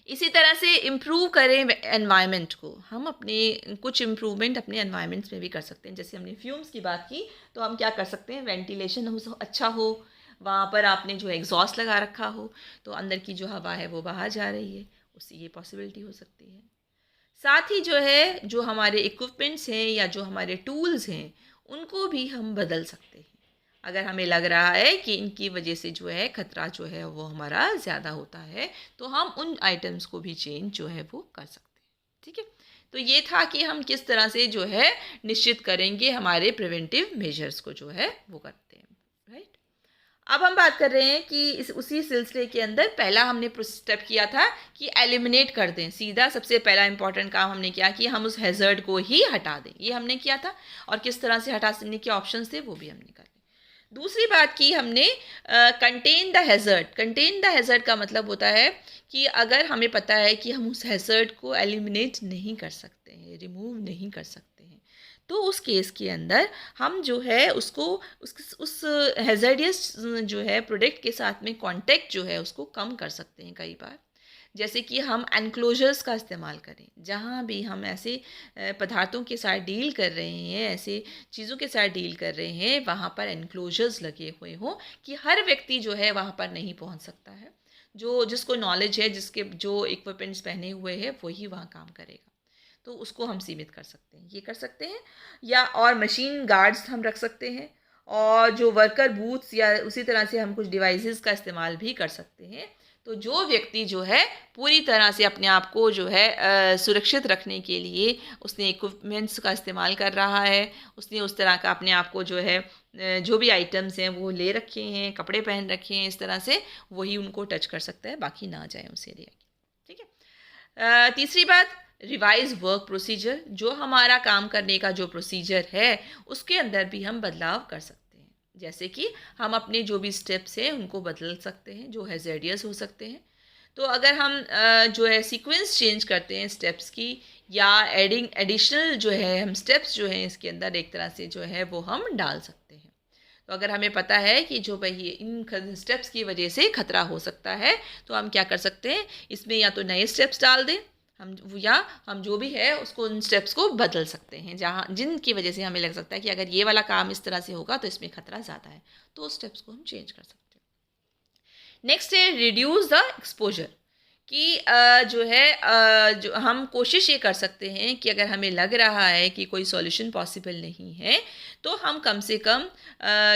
इसी तरह से इम्प्रूव करें एनवायरनमेंट को, हम अपने कुछ इम्प्रूवमेंट अपने एनवायरनमेंट्स में भी कर सकते हैं। जैसे हमने फ्यूम्स की बात की, तो हम क्या कर सकते हैं, वेंटिलेशन हो अच्छा हो, वहाँ पर आपने जो एग्जॉस्ट लगा रखा हो तो अंदर की जो हवा है वो बाहर जा रही है, उससे ये पॉसिबिलिटी हो सकती है। साथ ही जो है जो हमारे इक्विपमेंट्स हैं या जो हमारे टूल्स हैं उनको भी हम बदल सकते हैं। अगर हमें लग रहा है कि इनकी वजह से जो है खतरा जो है वो हमारा ज़्यादा होता है, तो हम उन आइटम्स को भी चेंज जो है वो कर सकते हैं। ठीक है, तो ये था कि हम किस तरह से जो है निश्चित करेंगे हमारे प्रिवेंटिव मेजर्स को जो है वो करते हैं। राइट, अब हम बात कर रहे हैं कि उसी सिलसिले के अंदर पहला हमने स्टेप किया था कि एलिमिनेट कर दें, सीधा सबसे पहला इंपॉर्टेंट काम हमने किया कि हम उस हैज़र्ड को ही हटा दें, ये हमने किया था। और किस तरह से हटाने के ऑप्शंस थे वो भी हमने कर। दूसरी बात की हमने contain the hazard. Contain the hazard का मतलब होता है कि अगर हमें पता है कि हम उस हैज़र्ड को एलिमिनेट नहीं कर सकते हैं, रिमूव नहीं कर सकते हैं, तो उस केस के अंदर हम जो है उसको उस हैज़र्डियस जो है प्रोडक्ट के साथ में कांटेक्ट जो है उसको कम कर सकते हैं कई बार। जैसे कि हम एनक्लोजर्स का इस्तेमाल करें, जहाँ भी हम ऐसे पदार्थों के साथ डील कर रहे हैं, ऐसे चीज़ों के साथ डील कर रहे हैं, वहाँ पर एनक्लोजर्स लगे हुए हों कि हर व्यक्ति जो है वहाँ पर नहीं पहुँच सकता है। जो जिसको नॉलेज है, जिसके जो इक्विपमेंट्स पहने हुए हैं वही वहाँ काम करेगा, तो उसको हम सीमित कर सकते हैं, ये कर सकते हैं। या और मशीन गार्ड्स हम रख सकते हैं, और जो वर्कर बूथ्स या उसी तरह से हम कुछ डिवाइसेस का इस्तेमाल भी कर सकते हैं। तो जो व्यक्ति जो है पूरी तरह से अपने आप को जो है सुरक्षित रखने के लिए उसने इक्विपमेंट्स का इस्तेमाल कर रहा है, उसने उस तरह का अपने आप को जो है जो भी आइटम्स हैं वो ले रखे हैं, कपड़े पहन रखे हैं, इस तरह से वही उनको टच कर सकता है, बाकी ना जाए उस एरिया की। ठीक है, तीसरी बात, रिवाइज वर्क प्रोसीजर। जो हमारा काम करने का जो प्रोसीजर है उसके अंदर भी हम बदलाव कर सकते हैं, जैसे कि हम अपने जो भी स्टेप्स हैं उनको बदल सकते हैं, जो हैज़ार्डियस हो सकते हैं। तो अगर हम जो है सीक्वेंस चेंज करते हैं स्टेप्स की, या एडिशनल जो है हम स्टेप्स जो हैं इसके अंदर एक तरह से जो है वो हम डाल सकते हैं। तो अगर हमें पता है कि जो भाई इन स्टेप्स की वजह से खतरा हो सकता है, तो हम क्या कर सकते हैं, इसमें या तो नए स्टेप्स डाल दें हम, या हम जो भी है उसको उन स्टेप्स को बदल सकते हैं जहाँ जिनकी वजह से हमें लग सकता है कि अगर ये वाला काम इस तरह से होगा तो इसमें खतरा ज़्यादा है, तो उस स्टेप्स को हम चेंज कर सकते हैं। नेक्स्ट है रिड्यूस द एक्सपोजर, कि जो है जो हम कोशिश ये कर सकते हैं कि अगर हमें लग रहा है कि कोई सॉल्यूशन पॉसिबल नहीं है, तो हम कम से कम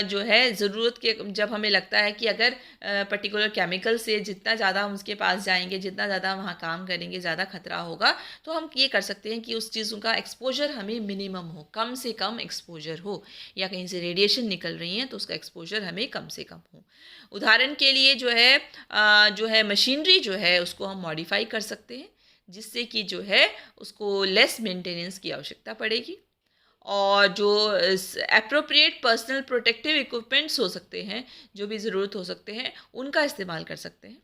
जो है ज़रूरत के, जब हमें लगता है कि अगर पर्टिकुलर केमिकल से जितना ज़्यादा हम उसके पास जाएंगे, जितना ज़्यादा वहाँ काम करेंगे, ज़्यादा खतरा होगा, तो हम ये कर सकते हैं कि उस चीज़ों का एक्सपोजर हमें मिनिमम हो, कम से कम एक्सपोजर हो, या कहीं से रेडिएशन निकल रही है तो उसका एक्सपोजर हमें कम से कम हो। उदाहरण के लिए जो है मशीनरी जो है उसको हम मॉडिफाई कर सकते हैं, जिससे कि जो है उसको लेस मेंटेनेंस की आवश्यकता पड़ेगी, और जो एप्रोप्रिएट पर्सनल प्रोटेक्टिव इक्विपमेंट्स हो सकते हैं, जो भी ज़रूरत हो सकते हैं, उनका इस्तेमाल कर सकते हैं।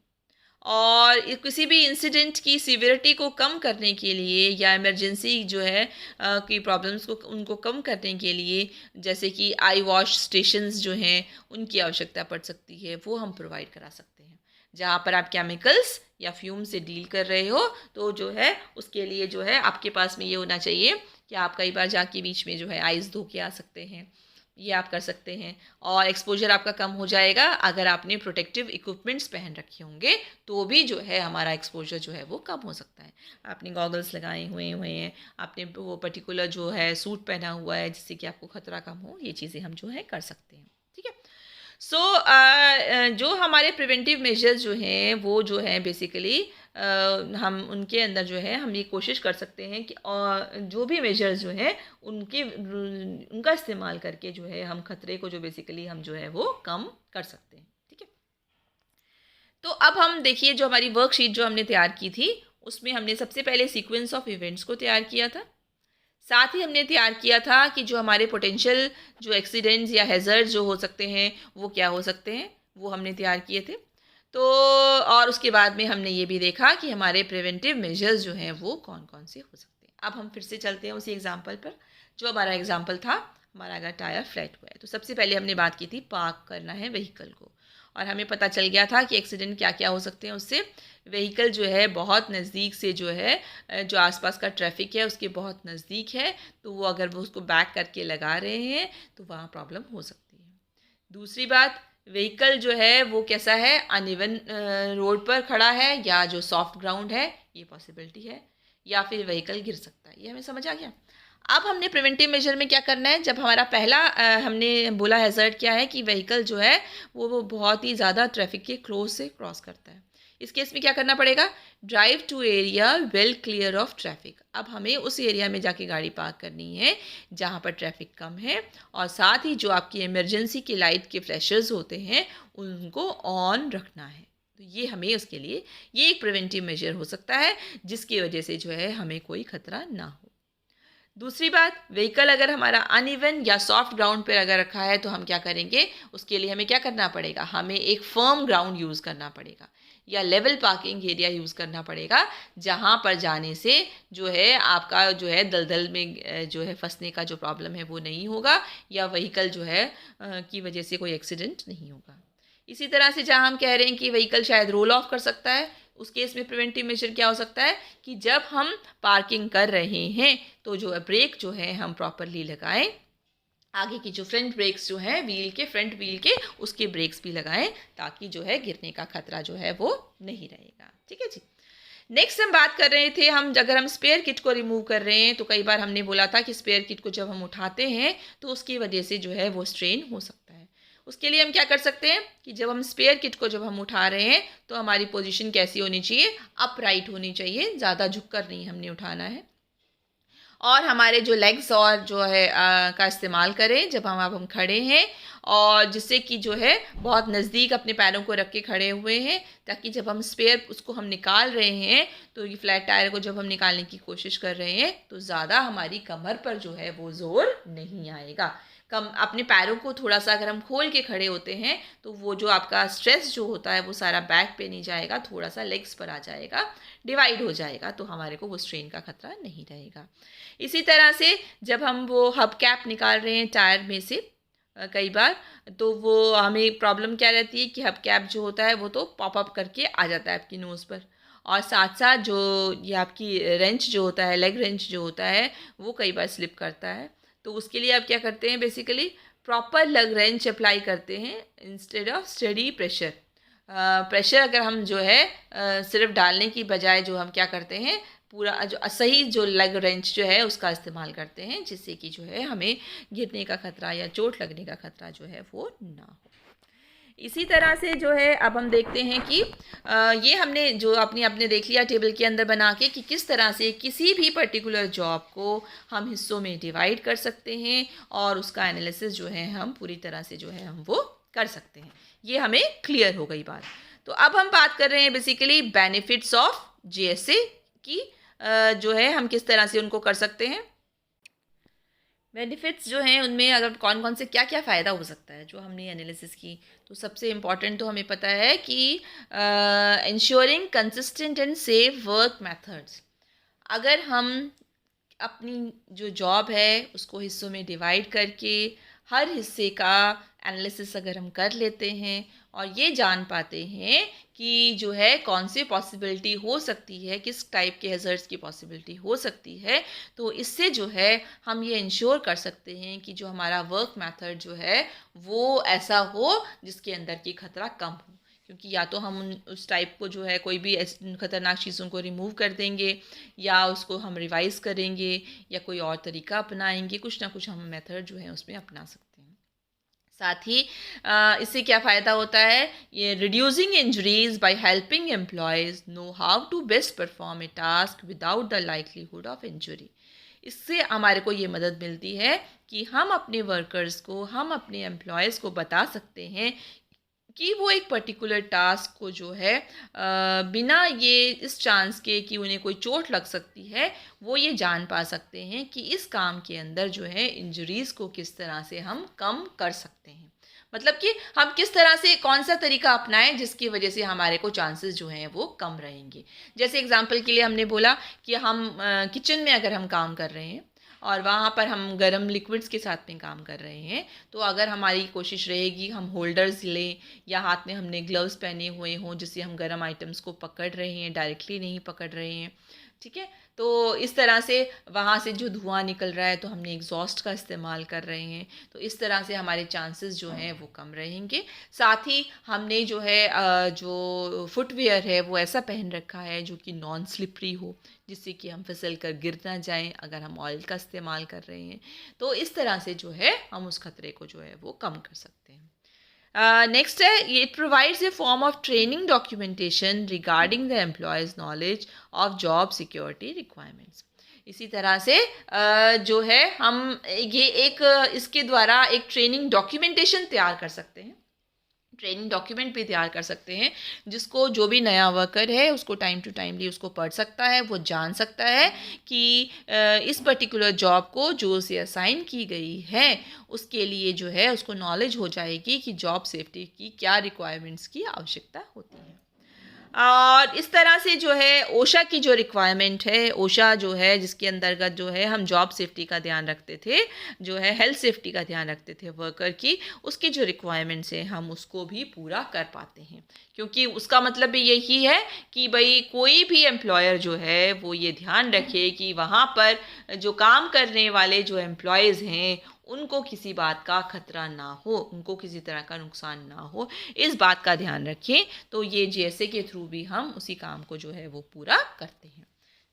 और किसी भी इंसिडेंट की सीवियरिटी को कम करने के लिए, या इमरजेंसी जो है की प्रॉब्लम्स को उनको कम करने के लिए, जैसे कि आई वॉश स्टेशंस जो हैं उनकी आवश्यकता पड़ सकती है, वो हम प्रोवाइड करा सकते हैं। जहाँ पर आप केमिकल्स या फ्यूम से डील कर रहे हो, तो जो है उसके लिए जो है आपके पास में ये होना चाहिए कि आप कई बार जाके बीच में जो है आइस धो के आ सकते हैं, ये आप कर सकते हैं। और एक्सपोजर आपका कम हो जाएगा अगर आपने प्रोटेक्टिव इक्विपमेंट्स पहन रखे होंगे, तो भी जो है हमारा एक्सपोजर जो है वो कम हो सकता है। आपने गॉगल्स लगाए हुए हैं, आपने वो पर्टिकुलर जो है सूट पहना हुआ है जिससे कि आपको खतरा कम हो, ये चीज़ें हम जो है कर सकते हैं। ठीक है। सो जो हमारे प्रिवेंटिव मेजर्स जो हैं वो जो हैं बेसिकली हम उनके अंदर जो है हम ये कोशिश कर सकते हैं कि जो भी मेजर्स जो हैं उनका इस्तेमाल करके जो है हम खतरे को जो बेसिकली हम जो है वो कम कर सकते हैं। ठीक है। तो अब हम देखिए जो हमारी वर्कशीट जो हमने तैयार की थी उसमें हमने सबसे पहले सीक्वेंस ऑफ इवेंट्स को तैयार किया था। साथ ही हमने तैयार किया था कि जो हमारे पोटेंशियल जो एक्सीडेंट्स या हैज़र्ड जो हो सकते हैं वो क्या हो सकते हैं, वो हमने तैयार किए थे। तो और उसके बाद में हमने ये भी देखा कि हमारे प्रिवेंटिव मेजर्स जो हैं वो कौन कौन से हो सकते हैं। अब हम फिर से चलते हैं उसी एग्जांपल पर। जो हमारा एग्जांपल था, हमारा अगर टायर फ्लैट हुआ है तो सबसे पहले हमने बात की थी पार्क करना है व्हीकल को, और हमें पता चल गया था कि एक्सीडेंट क्या क्या हो सकते हैं उससे। व्हीकल जो है बहुत नज़दीक से जो है जो आसपास का ट्रैफिक है उसके बहुत नज़दीक है, तो वो अगर वो उसको बैक करके लगा रहे हैं तो वहाँ प्रॉब्लम हो सकती है। दूसरी बात, व्हीकल जो है वो कैसा है, अनइवन रोड पर खड़ा है या जो सॉफ्ट ग्राउंड है, ये पॉसिबिलिटी है, या फिर व्हीकल गिर सकता है। ये हमें समझ आ गया। अब हमने प्रिवेंटिव मेजर में क्या करना है, जब हमारा पहला हमने बोला हैज़र्ड क्या है कि व्हीकल जो है वो बहुत ही ज़्यादा ट्रैफिक के क्लोज से क्रॉस करता है। इस केस में क्या करना पड़ेगा, drive to area well clear of traffic. अब हमें उस एरिया में जाके गाड़ी पार्क करनी है जहाँ पर ट्रैफिक कम है, और साथ ही जो आपकी इमरजेंसी की लाइट के फ्लैशर्स होते हैं उनको ऑन रखना है। तो ये हमें उसके लिए ये एक प्रिवेंटिव मेजर हो सकता है जिसकी वजह से जो है हमें कोई खतरा ना हो। दूसरी बात, व्हीकल अगर हमारा अनइवन या सॉफ्ट ग्राउंड पर अगर रखा है तो हम क्या करेंगे, उसके लिए हमें क्या करना पड़ेगा, हमें एक फर्म ग्राउंड यूज़ करना पड़ेगा या लेवल पार्किंग एरिया यूज़ करना पड़ेगा, जहाँ पर जाने से जो है आपका जो है दलदल में जो है फंसने का जो प्रॉब्लम है वो नहीं होगा, या व्हीकल जो है की वजह से कोई एक्सीडेंट नहीं होगा। इसी तरह से जहाँ हम कह रहे हैं कि व्हीकल शायद रोल ऑफ कर सकता है, उस केस में प्रिवेंटिव मेजर क्या हो सकता है कि जब हम पार्किंग कर रहे हैं तो जो है ब्रेक जो है हम प्रॉपरली लगाएं, आगे की जो फ्रंट ब्रेक्स जो हैं व्हील के फ्रंट व्हील के उसके ब्रेक्स भी लगाएं, ताकि जो है गिरने का खतरा जो है वो नहीं रहेगा। ठीक है जी। नेक्स्ट हम बात कर रहे थे, हम अगर हम स्पेयर किट को रिमूव कर रहे हैं तो कई बार हमने बोला था कि स्पेयर किट को जब हम उठाते हैं तो उसकी वजह से जो है वो स्ट्रेन हो सकता है। उसके लिए हम क्या कर सकते हैं कि जब हम स्पेयर किट को जब हम उठा रहे हैं तो हमारी पोजीशन कैसी होनी चाहिए, अपराइट होनी चाहिए, ज़्यादा झुककर नहीं हमने उठाना है। और हमारे जो लेग्स और जो है का इस्तेमाल करें जब हम अब हम खड़े हैं, और जिससे कि जो है बहुत नज़दीक अपने पैरों को रख के खड़े हुए हैं, ताकि जब हम स्पेयर उसको हम निकाल रहे हैं तो ये फ्लैट टायर को जब हम निकालने की कोशिश कर रहे हैं तो ज़्यादा हमारी कमर पर जो है वो ज़ोर नहीं आएगा। कम अपने पैरों को थोड़ा सा अगर हम खोल के खड़े होते हैं तो वो जो आपका स्ट्रेस जो होता है वो सारा बैक पे नहीं जाएगा, थोड़ा सा लेग्स पर आ जाएगा, डिवाइड हो जाएगा, तो हमारे को वो स्ट्रेन का खतरा नहीं रहेगा। इसी तरह से जब हम वो हब कैप निकाल रहे हैं टायर में से कई बार, तो वो हमें प्रॉब्लम क्या रहती है कि हब कैप जो होता है वो तो पॉप अप करके आ जाता है आपकी नोज़ पर, और साथ साथ जो ये आपकी रेंच जो होता है, लेग रेंच जो होता है, वो कई बार स्लिप करता है। तो उसके लिए आप क्या करते हैं, basically proper leg wrench apply करते हैं instead of study pressure. Pressure अगर हम जो है सिर्फ डालने की बजाय जो हम क्या करते हैं, पूरा जो सही जो लेग रेंच जो है उसका इस्तेमाल करते हैं, जिससे कि जो है हमें गिरने का खतरा या चोट लगने का खतरा जो है वो ना हो। इसी तरह से जो है अब हम देखते हैं कि ये हमने जो अपने देख लिया टेबल के अंदर बना के कि किस तरह से किसी भी पर्टिकुलर जॉब को हम हिस्सों में डिवाइड कर सकते हैं, और उसका एनालिसिस जो है हम पूरी तरह से जो है हम वो कर सकते हैं। ये हमें क्लियर हो गई बात। तो अब हम बात कर रहे हैं बेसिकली बेनिफिट्स ऑफ जीएसए की, जो है हम किस तरह से उनको कर सकते हैं। बेनिफिट्स जो हैं उनमें अगर कौन कौन से क्या क्या फ़ायदा हो सकता है जो हमने एनालिसिस की, तो सबसे इम्पॉर्टेंट तो हमें पता है कि ensuring consistent and safe work methods. अगर हम अपनी जो जॉब है उसको हिस्सों में डिवाइड करके हर हिस्से का एनालिसिस अगर हम कर लेते हैं और ये जान पाते हैं कि जो है कौन सी पॉसिबिलिटी हो सकती है, किस टाइप के हैज़र्ड्स की पॉसिबिलिटी हो सकती है, तो इससे जो है हम ये इंश्योर कर सकते हैं कि जो हमारा वर्क मेथड जो है वो ऐसा हो जिसके अंदर की खतरा कम हो। क्योंकि या तो हम उस टाइप को जो है कोई भी ख़तरनाक चीज़ों को रिमूव कर देंगे या उसको हम रिवाइज़ करेंगे या कोई और तरीका अपनाएंगे, कुछ ना कुछ हम मेथड जो है उसमें अपना सकते हैं। साथ ही इससे क्या फ़ायदा होता है, ये reducing injuries by helping employees know how to best perform a task without the likelihood of injury. इससे हमारे को ये मदद मिलती है कि हम अपने वर्कर्स को, हम अपने एम्प्लॉयज़ को बता सकते हैं कि वो एक पर्टिकुलर टास्क को जो है बिना ये इस चांस के कि उन्हें कोई चोट लग सकती है, वो ये जान पा सकते हैं कि इस काम के अंदर जो है इंजरीज़ को किस तरह से हम कम कर सकते हैं। मतलब कि हम किस तरह से कौन सा तरीका अपनाएं जिसकी वजह से हमारे को चांसेस जो हैं वो कम रहेंगे। जैसे एग्जांपल के लिए हमने बोला कि हम किचन में अगर हम काम कर रहे हैं और वहाँ पर हम गर्म लिक्विड्स के साथ में काम कर रहे हैं, तो अगर हमारी कोशिश रहेगी हम होल्डर्स लें या हाथ में हमने ग्लव्स पहने हुए हों जिससे हम गर्म आइटम्स को पकड़ रहे हैं, डायरेक्टली नहीं पकड़ रहे हैं, ठीक है। तो इस तरह से वहाँ से जो धुआं निकल रहा है तो हमने एग्जॉस्ट का इस्तेमाल कर रहे हैं, तो इस तरह से हमारे चांसेस जो हैं वो कम रहेंगे। साथ ही हमने जो है जो फुटवेयर है वो ऐसा पहन रखा है जो कि नॉन स्लिपरी हो, जिससे कि हम फिसल कर गिर ना जाएं अगर हम ऑयल का इस्तेमाल कर रहे हैं। तो इस तरह से जो है हम उस खतरे को जो है वो कम कर सकते हैं। नेक्स्ट है, it provides a form of training documentation regarding the employees knowledge of job security requirements. इसी तरह से जो है हम ये एक इसके द्वारा एक ट्रेनिंग डॉक्यूमेंटेशन तैयार कर सकते हैं, ट्रेनिंग डॉक्यूमेंट भी तैयार कर सकते हैं जिसको जो भी नया वर्कर है उसको टाइम टू टाइमली उसको पढ़ सकता है, वो जान सकता है कि इस पर्टिकुलर जॉब को जो उसे असाइन की गई है उसके लिए जो है उसको नॉलेज हो जाएगी कि जॉब सेफ्टी की क्या रिक्वायरमेंट्स की आवश्यकता होती है। और इस तरह से जो है ओशा की जो रिक्वायरमेंट है, ओशा जो है जिसके अंतर्गत जो है हम जॉब सेफ्टी का ध्यान रखते थे, जो है हेल्थ सेफ्टी का ध्यान रखते थे वर्कर की, उसकी जो रिक्वायरमेंट्स है हम उसको भी पूरा कर पाते हैं। क्योंकि उसका मतलब भी यही है कि भाई कोई भी एम्प्लॉयर जो है वो ये ध्यान रखे कि वहाँ पर जो काम करने वाले जो एम्प्लॉयज़ हैं उनको किसी बात का खतरा ना हो, उनको किसी तरह का नुकसान ना हो, इस बात का ध्यान रखें। तो ये जीएसए के थ्रू भी हम उसी काम को जो है वो पूरा करते हैं।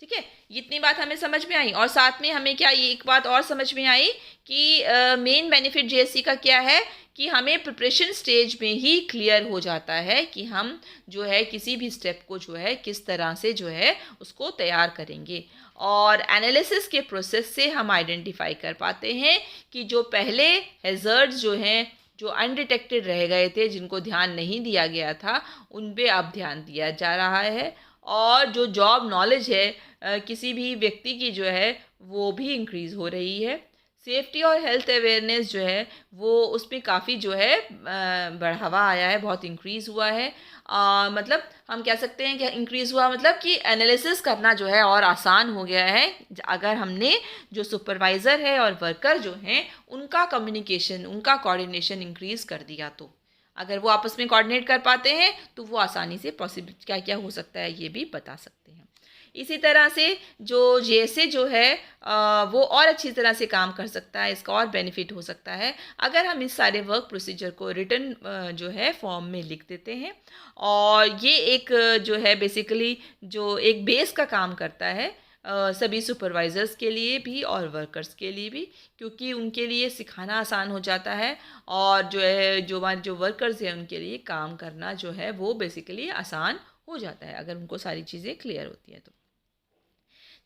ठीक है, इतनी बात हमें समझ में आई। और साथ में हमें क्या ये एक बात और समझ में आई कि मेन बेनिफिट जीएससी का क्या है कि हमें प्रिपरेशन स्टेज में ही क्लियर हो जाता है कि हम जो है किसी भी स्टेप को जो है किस तरह से जो है उसको तैयार करेंगे। और एनालिसिस के प्रोसेस से हम आइडेंटिफाई कर पाते हैं कि जो पहले हैज़र्ड्स जो हैं जो अनडिटेक्टेड रह गए थे, जिनको ध्यान नहीं दिया गया था, उन पे अब ध्यान दिया जा रहा है। और जो जॉब नॉलेज है किसी भी व्यक्ति की जो है वो भी इंक्रीज़ हो रही है। सेफ्टी और हेल्थ अवेयरनेस जो है वो उसमें काफ़ी जो है बढ़ावा आया है, बहुत इंक्रीज़ हुआ है। मतलब हम कह सकते हैं कि इंक्रीज़ हुआ मतलब कि एनालिसिस करना जो है और आसान हो गया है अगर हमने जो सुपरवाइज़र है और वर्कर जो हैं उनका कम्युनिकेशन, उनका कोऑर्डिनेशन इंक्रीज़ कर दिया। तो अगर वो आपस में कोऑर्डिनेट कर पाते हैं तो वो आसानी से पॉसिबल क्या क्या हो सकता है ये भी बता सकते हैं। इसी तरह से जो जीएसए जो है वो और अच्छी तरह से काम कर सकता है, इसका और बेनिफिट हो सकता है अगर हम इस सारे वर्क प्रोसीजर को रिटन जो है फॉर्म में लिख देते हैं। और ये एक जो है बेसिकली जो एक बेस का काम करता है सभी सुपरवाइज़र्स के लिए भी और वर्कर्स के लिए भी, क्योंकि उनके लिए सिखाना आसान हो जाता है और जो है जो हमारे जो वर्कर्स हैं उनके लिए काम करना जो है वो बेसिकली आसान हो जाता है अगर उनको सारी चीज़ें क्लियर होती हैं।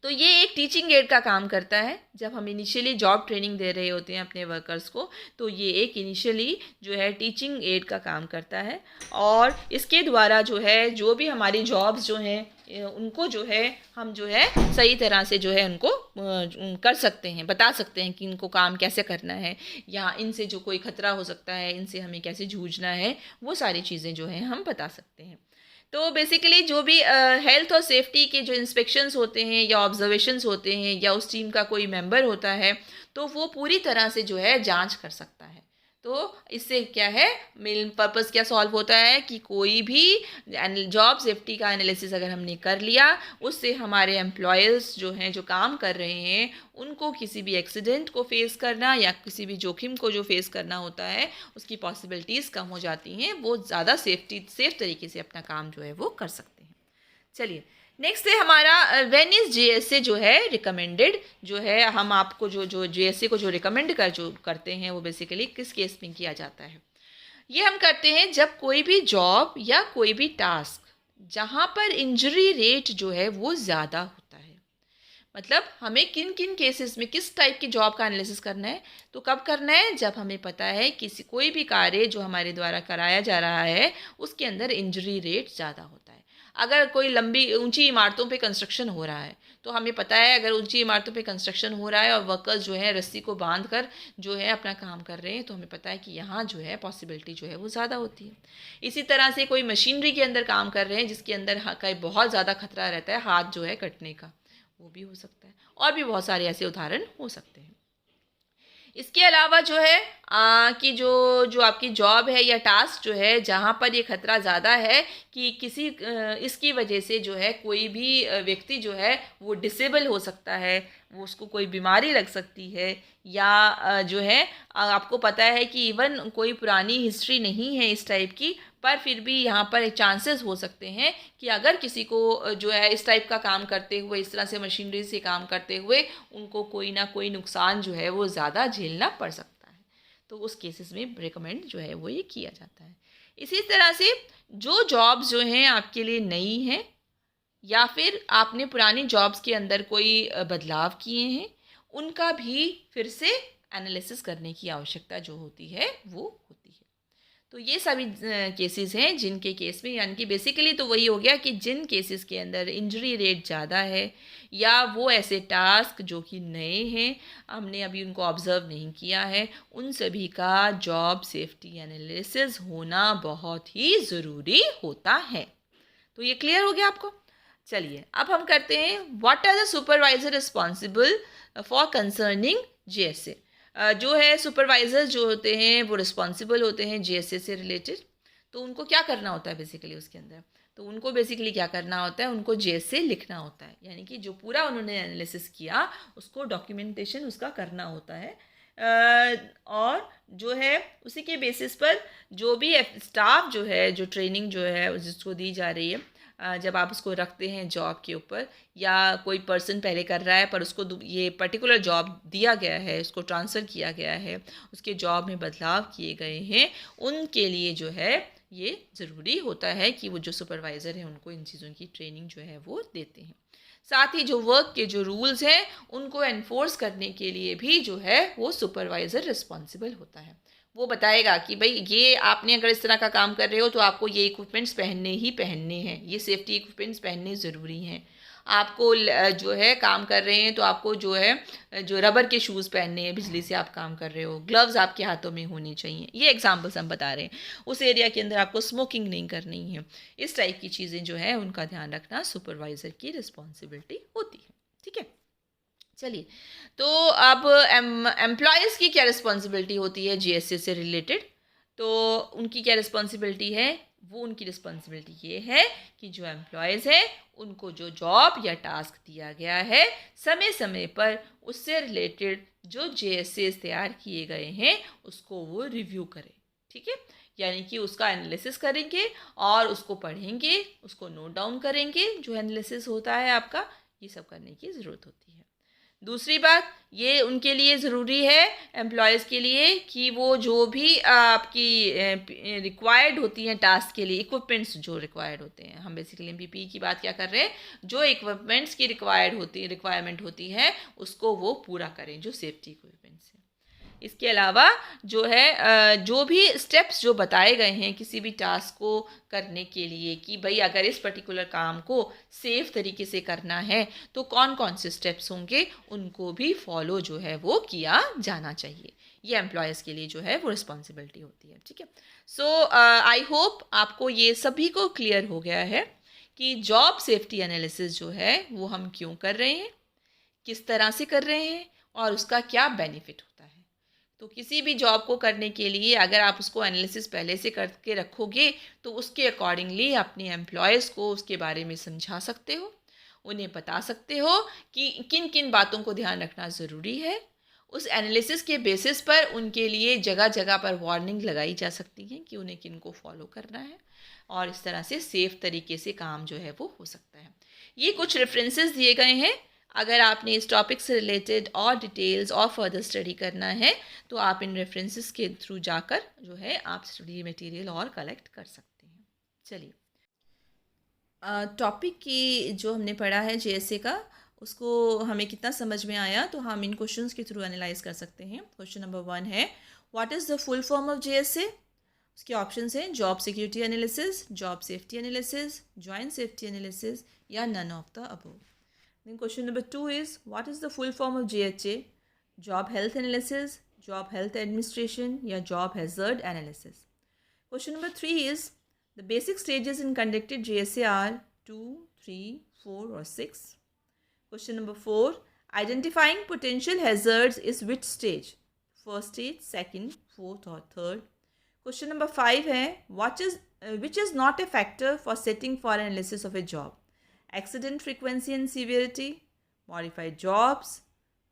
तो ये एक टीचिंग एड का काम करता है। जब हम इनिशियली जॉब ट्रेनिंग दे रहे होते हैं अपने वर्कर्स को तो ये एक इनिशियली जो है टीचिंग एड का काम करता है। और इसके द्वारा जो है जो भी हमारी जॉब्स जो हैं उनको जो है हम जो है सही तरह से जो है उनको कर सकते हैं, बता सकते हैं कि इनको काम कैसे करना है या इनसे जो कोई ख़तरा हो सकता है, इनसे हमें कैसे जूझना है, वो सारी चीज़ें जो हैं हम बता सकते हैं। तो बेसिकली जो भी हेल्थ और सेफ्टी के जो इंस्पेक्शंस होते हैं या ऑब्जर्वेशंस होते हैं या उस टीम का कोई मेंबर होता है तो वो पूरी तरह से जो है जांच कर सकता है। तो इससे क्या है, मेन पर्पस क्या सॉल्व होता है कि कोई भी जॉब सेफ्टी का एनालिसिस अगर हमने कर लिया, उससे हमारे एम्प्लॉयर्स जो हैं, जो काम कर रहे हैं, उनको किसी भी एक्सीडेंट को फेस करना या किसी भी जोखिम को जो फेस करना होता है, उसकी पॉसिबिलिटीज़ कम हो जाती हैं। वो ज़्यादा सेफ तरीके से अपना काम जो है वो कर सकते हैं। चलिए, नेक्स्ट है हमारा व्हेन इज जीएसए जो है रिकमेंडेड, जो है हम आपको जो जीएसए को जो रिकमेंड जो करते हैं, वो बेसिकली किस केस में किया जाता है। ये हम करते हैं जब कोई भी जॉब या कोई भी टास्क जहाँ पर इंजरी रेट जो है वो ज़्यादा होता है। मतलब हमें किन किन केसेस में किस टाइप की जॉब का एनालिसिस करना है, तो कब करना है, जब हमें पता है कोई भी कार्य जो हमारे द्वारा कराया जा रहा है उसके अंदर इंजरी रेट ज़्यादा होता है। अगर कोई लंबी ऊंची इमारतों पे कंस्ट्रक्शन हो रहा है, तो हमें पता है अगर ऊंची इमारतों पे कंस्ट्रक्शन हो रहा है और वर्कर्स जो है रस्सी को बांध कर जो है अपना काम कर रहे हैं, तो हमें पता है कि यहाँ जो है पॉसिबिलिटी जो है वो ज़्यादा होती है। इसी तरह से कोई मशीनरी के अंदर काम कर रहे हैं जिसके अंदर का बहुत ज़्यादा खतरा रहता है हाथ जो है कटने का, वो भी हो सकता है। और भी बहुत सारे ऐसे उदाहरण हो सकते हैं। इसके अलावा जो है कि जो आपकी जॉब है या टास्क जो है जहाँ पर ये खतरा ज़्यादा है कि इसकी वजह से जो है कोई भी व्यक्ति जो है वो डिसेबल हो सकता है, वो उसको कोई बीमारी लग सकती है, या जो है आपको पता है कि इवन कोई पुरानी हिस्ट्री नहीं है इस टाइप की, पर फिर भी यहाँ पर एक चांसेस हो सकते हैं कि अगर किसी को जो है इस टाइप का काम करते हुए, इस तरह से मशीनरी से काम करते हुए उनको कोई ना कोई नुकसान जो है वो ज़्यादा झेलना पड़ सकता है, तो उस केसेस में रिकमेंड जो है वो ये किया जाता है। इसी तरह से जो जॉब्स जो हैं आपके लिए नई हैं या फिर आपने पुरानी जॉब्स के अंदर कोई बदलाव किए हैं, उनका भी फिर से एनालिसिस करने की आवश्यकता जो होती है वो होती है। तो ये सभी केसेस हैं जिनके केस में, यानी कि बेसिकली तो वही हो गया कि जिन केसेस के अंदर इंजरी रेट ज़्यादा है या वो ऐसे टास्क जो कि नए हैं, हमने अभी उनको ऑब्ज़र्व नहीं किया है, उन सभी का जॉब सेफ्टी एनालिसिस होना बहुत ही ज़रूरी होता है। तो ये क्लियर हो गया आपको। चलिए, अब हम करते हैं what are the supervisor responsible for concerning GSA. जो है सुपरवाइज़र जो होते हैं वो रिस्पॉन्सिबल होते हैं जीएसए से रिलेटेड। तो उनको क्या करना होता है बेसिकली उसके अंदर, तो उनको बेसिकली क्या करना होता है, उनको जीएसए लिखना होता है, यानी कि जो पूरा उन्होंने एनालिसिस किया उसको डॉक्यूमेंटेशन उसका करना होता है। और जो है उसी के बेसिस पर जो भी स्टाफ जो है, जो ट्रेनिंग जो है जिसको दी जा रही है, जब आप उसको रखते हैं जॉब के ऊपर, या कोई पर्सन पहले कर रहा है पर उसको ये पर्टिकुलर जॉब दिया गया है, उसको ट्रांसफ़र किया गया है, उसके जॉब में बदलाव किए गए हैं, उनके लिए जो है ये ज़रूरी होता है कि वो जो सुपरवाइज़र हैं उनको इन चीज़ों की ट्रेनिंग जो है वो देते हैं। साथ ही जो वर्क के जो रूल्स हैं उनको एनफोर्स करने के लिए भी जो है वो सुपरवाइज़र रिस्पॉन्सिबल होता है। वो बताएगा कि भाई ये आपने अगर इस तरह का काम कर रहे हो तो आपको ये इक्विपमेंट्स पहनने ही पहनने हैं, ये सेफ्टी इक्विपमेंट्स पहनने ज़रूरी हैं। आपको जो है काम कर रहे हैं तो आपको जो है जो रबर के शूज़ पहनने हैं, बिजली से आप काम कर रहे हो, ग्लव्स आपके हाथों में होने चाहिए। ये एग्जांपल्स हम बता रहे हैं। उस एरिया के अंदर आपको स्मोकिंग नहीं करनी है। इस टाइप की चीज़ें जो है उनका ध्यान रखना सुपरवाइज़र की रिस्पॉन्सिबिलिटी होती है। ठीक है, चलिए, तो अब एम्प्लॉयज़ की क्या रिस्पॉन्सिबिलिटी होती है जीएसए से रिलेटेड, तो उनकी क्या रिस्पॉन्सिबिलिटी है, वो उनकी रिस्पॉन्सिबिलिटी ये है कि जो एम्प्लॉयज़ हैं उनको जो जॉब या टास्क दिया गया है समय समय पर उससे रिलेटेड जो जीएसए तैयार किए गए हैं उसको वो रिव्यू करें। ठीक है, यानी कि उसका एनालिसिस करेंगे और उसको पढ़ेंगे, उसको नोट डाउन करेंगे, जो एनालिसिस होता है आपका, ये सब करने की ज़रूरत होती है। दूसरी बात ये उनके लिए ज़रूरी है एम्प्लॉयज़ के लिए कि वो जो भी आपकी रिक्वायर्ड होती हैं टास्क के लिए, इक्विपमेंट्स जो रिक्वायर्ड होते हैं, हम बेसिकली एमपीपी की बात क्या कर रहे हैं, जो इक्विपमेंट्स की रिक्वायरमेंट होती है उसको वो पूरा करें, जो सेफ्टी इक्विपमेंट्स हैं। इसके अलावा जो है जो भी स्टेप्स जो बताए गए हैं किसी भी टास्क को करने के लिए कि भाई अगर इस पर्टिकुलर काम को सेफ तरीके से करना है तो कौन कौन से स्टेप्स होंगे, उनको भी फॉलो जो है वो किया जाना चाहिए। ये एम्प्लॉयज़ के लिए जो है वो रिस्पॉन्सिबिलिटी होती है। ठीक है, सो आई होप आपको ये सभी को क्लियर हो गया है कि जॉब सेफ्टी एनालिसिस जो है वो हम क्यों कर रहे हैं, किस तरह से कर रहे हैं और उसका क्या बेनिफिट होता है। तो किसी भी जॉब को करने के लिए अगर आप उसको एनालिसिस पहले से करके रखोगे तो उसके अकॉर्डिंगली अपने एम्प्लॉयज़ को उसके बारे में समझा सकते हो, उन्हें बता सकते हो कि किन किन बातों को ध्यान रखना ज़रूरी है। उस एनालिसिस के बेसिस पर उनके लिए जगह जगह पर वार्निंग लगाई जा सकती है कि उन्हें किन को फॉलो करना है, और इस तरह से सेफ़ तरीके से काम जो है वो हो सकता है। ये कुछ रेफरेंसेस दिए गए हैं। अगर आपने इस टॉपिक से रिलेटेड और डिटेल्स और फर्दर स्टडी करना है तो आप इन रेफरेंसेस के थ्रू जाकर जो है आप स्टडी मटेरियल और कलेक्ट कर सकते हैं। चलिए, टॉपिक की जो हमने पढ़ा है जेएसए का, उसको हमें कितना समझ में आया तो हम इन क्वेश्चंस के थ्रू एनालाइज कर सकते हैं। क्वेश्चन नंबर 1 है, what is the full form of JSA? उसके ऑप्शंस हैं job security analysis, job safety analysis, joint safety analysis या none of the above. Then question number 2 is, what is the full form of JHA? Job health analysis, job health administration या job hazard analysis. Question number 3 is, the basic stages in conducted JSA are 2, 3, 4 or 6. Question number 4, identifying potential hazards is which stage? First stage, second, fourth or third. Question number 5 है, which is not a factor for setting for analysis of a job? Accident frequency and severity, modified jobs,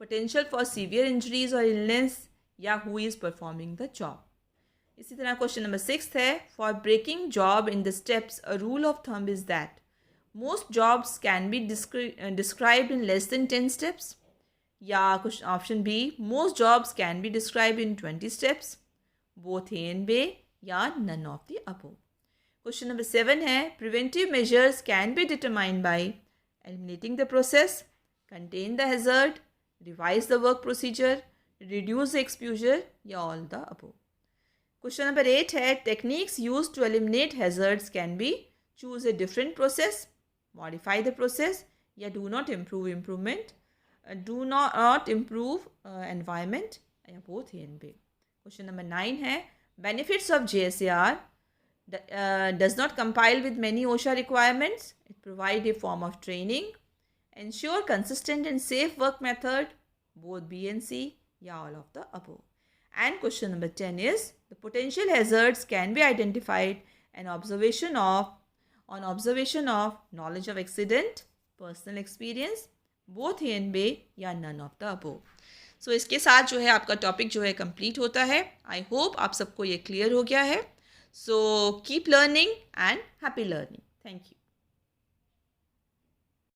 potential for severe injuries or illness या who is performing the job. इसी तरह question number 6 है, for breaking job in the steps a rule of thumb is that most jobs can be described in less than 10 steps या option B most jobs can be described in 20 steps, both A and B या none of the above. Question number 7 है, preventive measures can be determined by eliminating the process, contain the hazard, revise the work procedure, reduce the exposure या all the above. Question number 8 है, techniques used to eliminate hazards can be choose a different process, modify the process या do not improve environment या both A and B. Question number 9 है, benefits of JSAR does not compile with many OSHA requirements. It provides a form of training, ensure consistent and safe work method, both B and C, yeah, all of the above. And question number 10 is, the potential hazards can be identified on observation of knowledge of accident, personal experience, both A and B, या none of the above. So इसके साथ जो है आपका topic जो है complete होता है। आई होप आप सबको ये क्लियर हो गया है। So keep learning and happy learning. Thank you.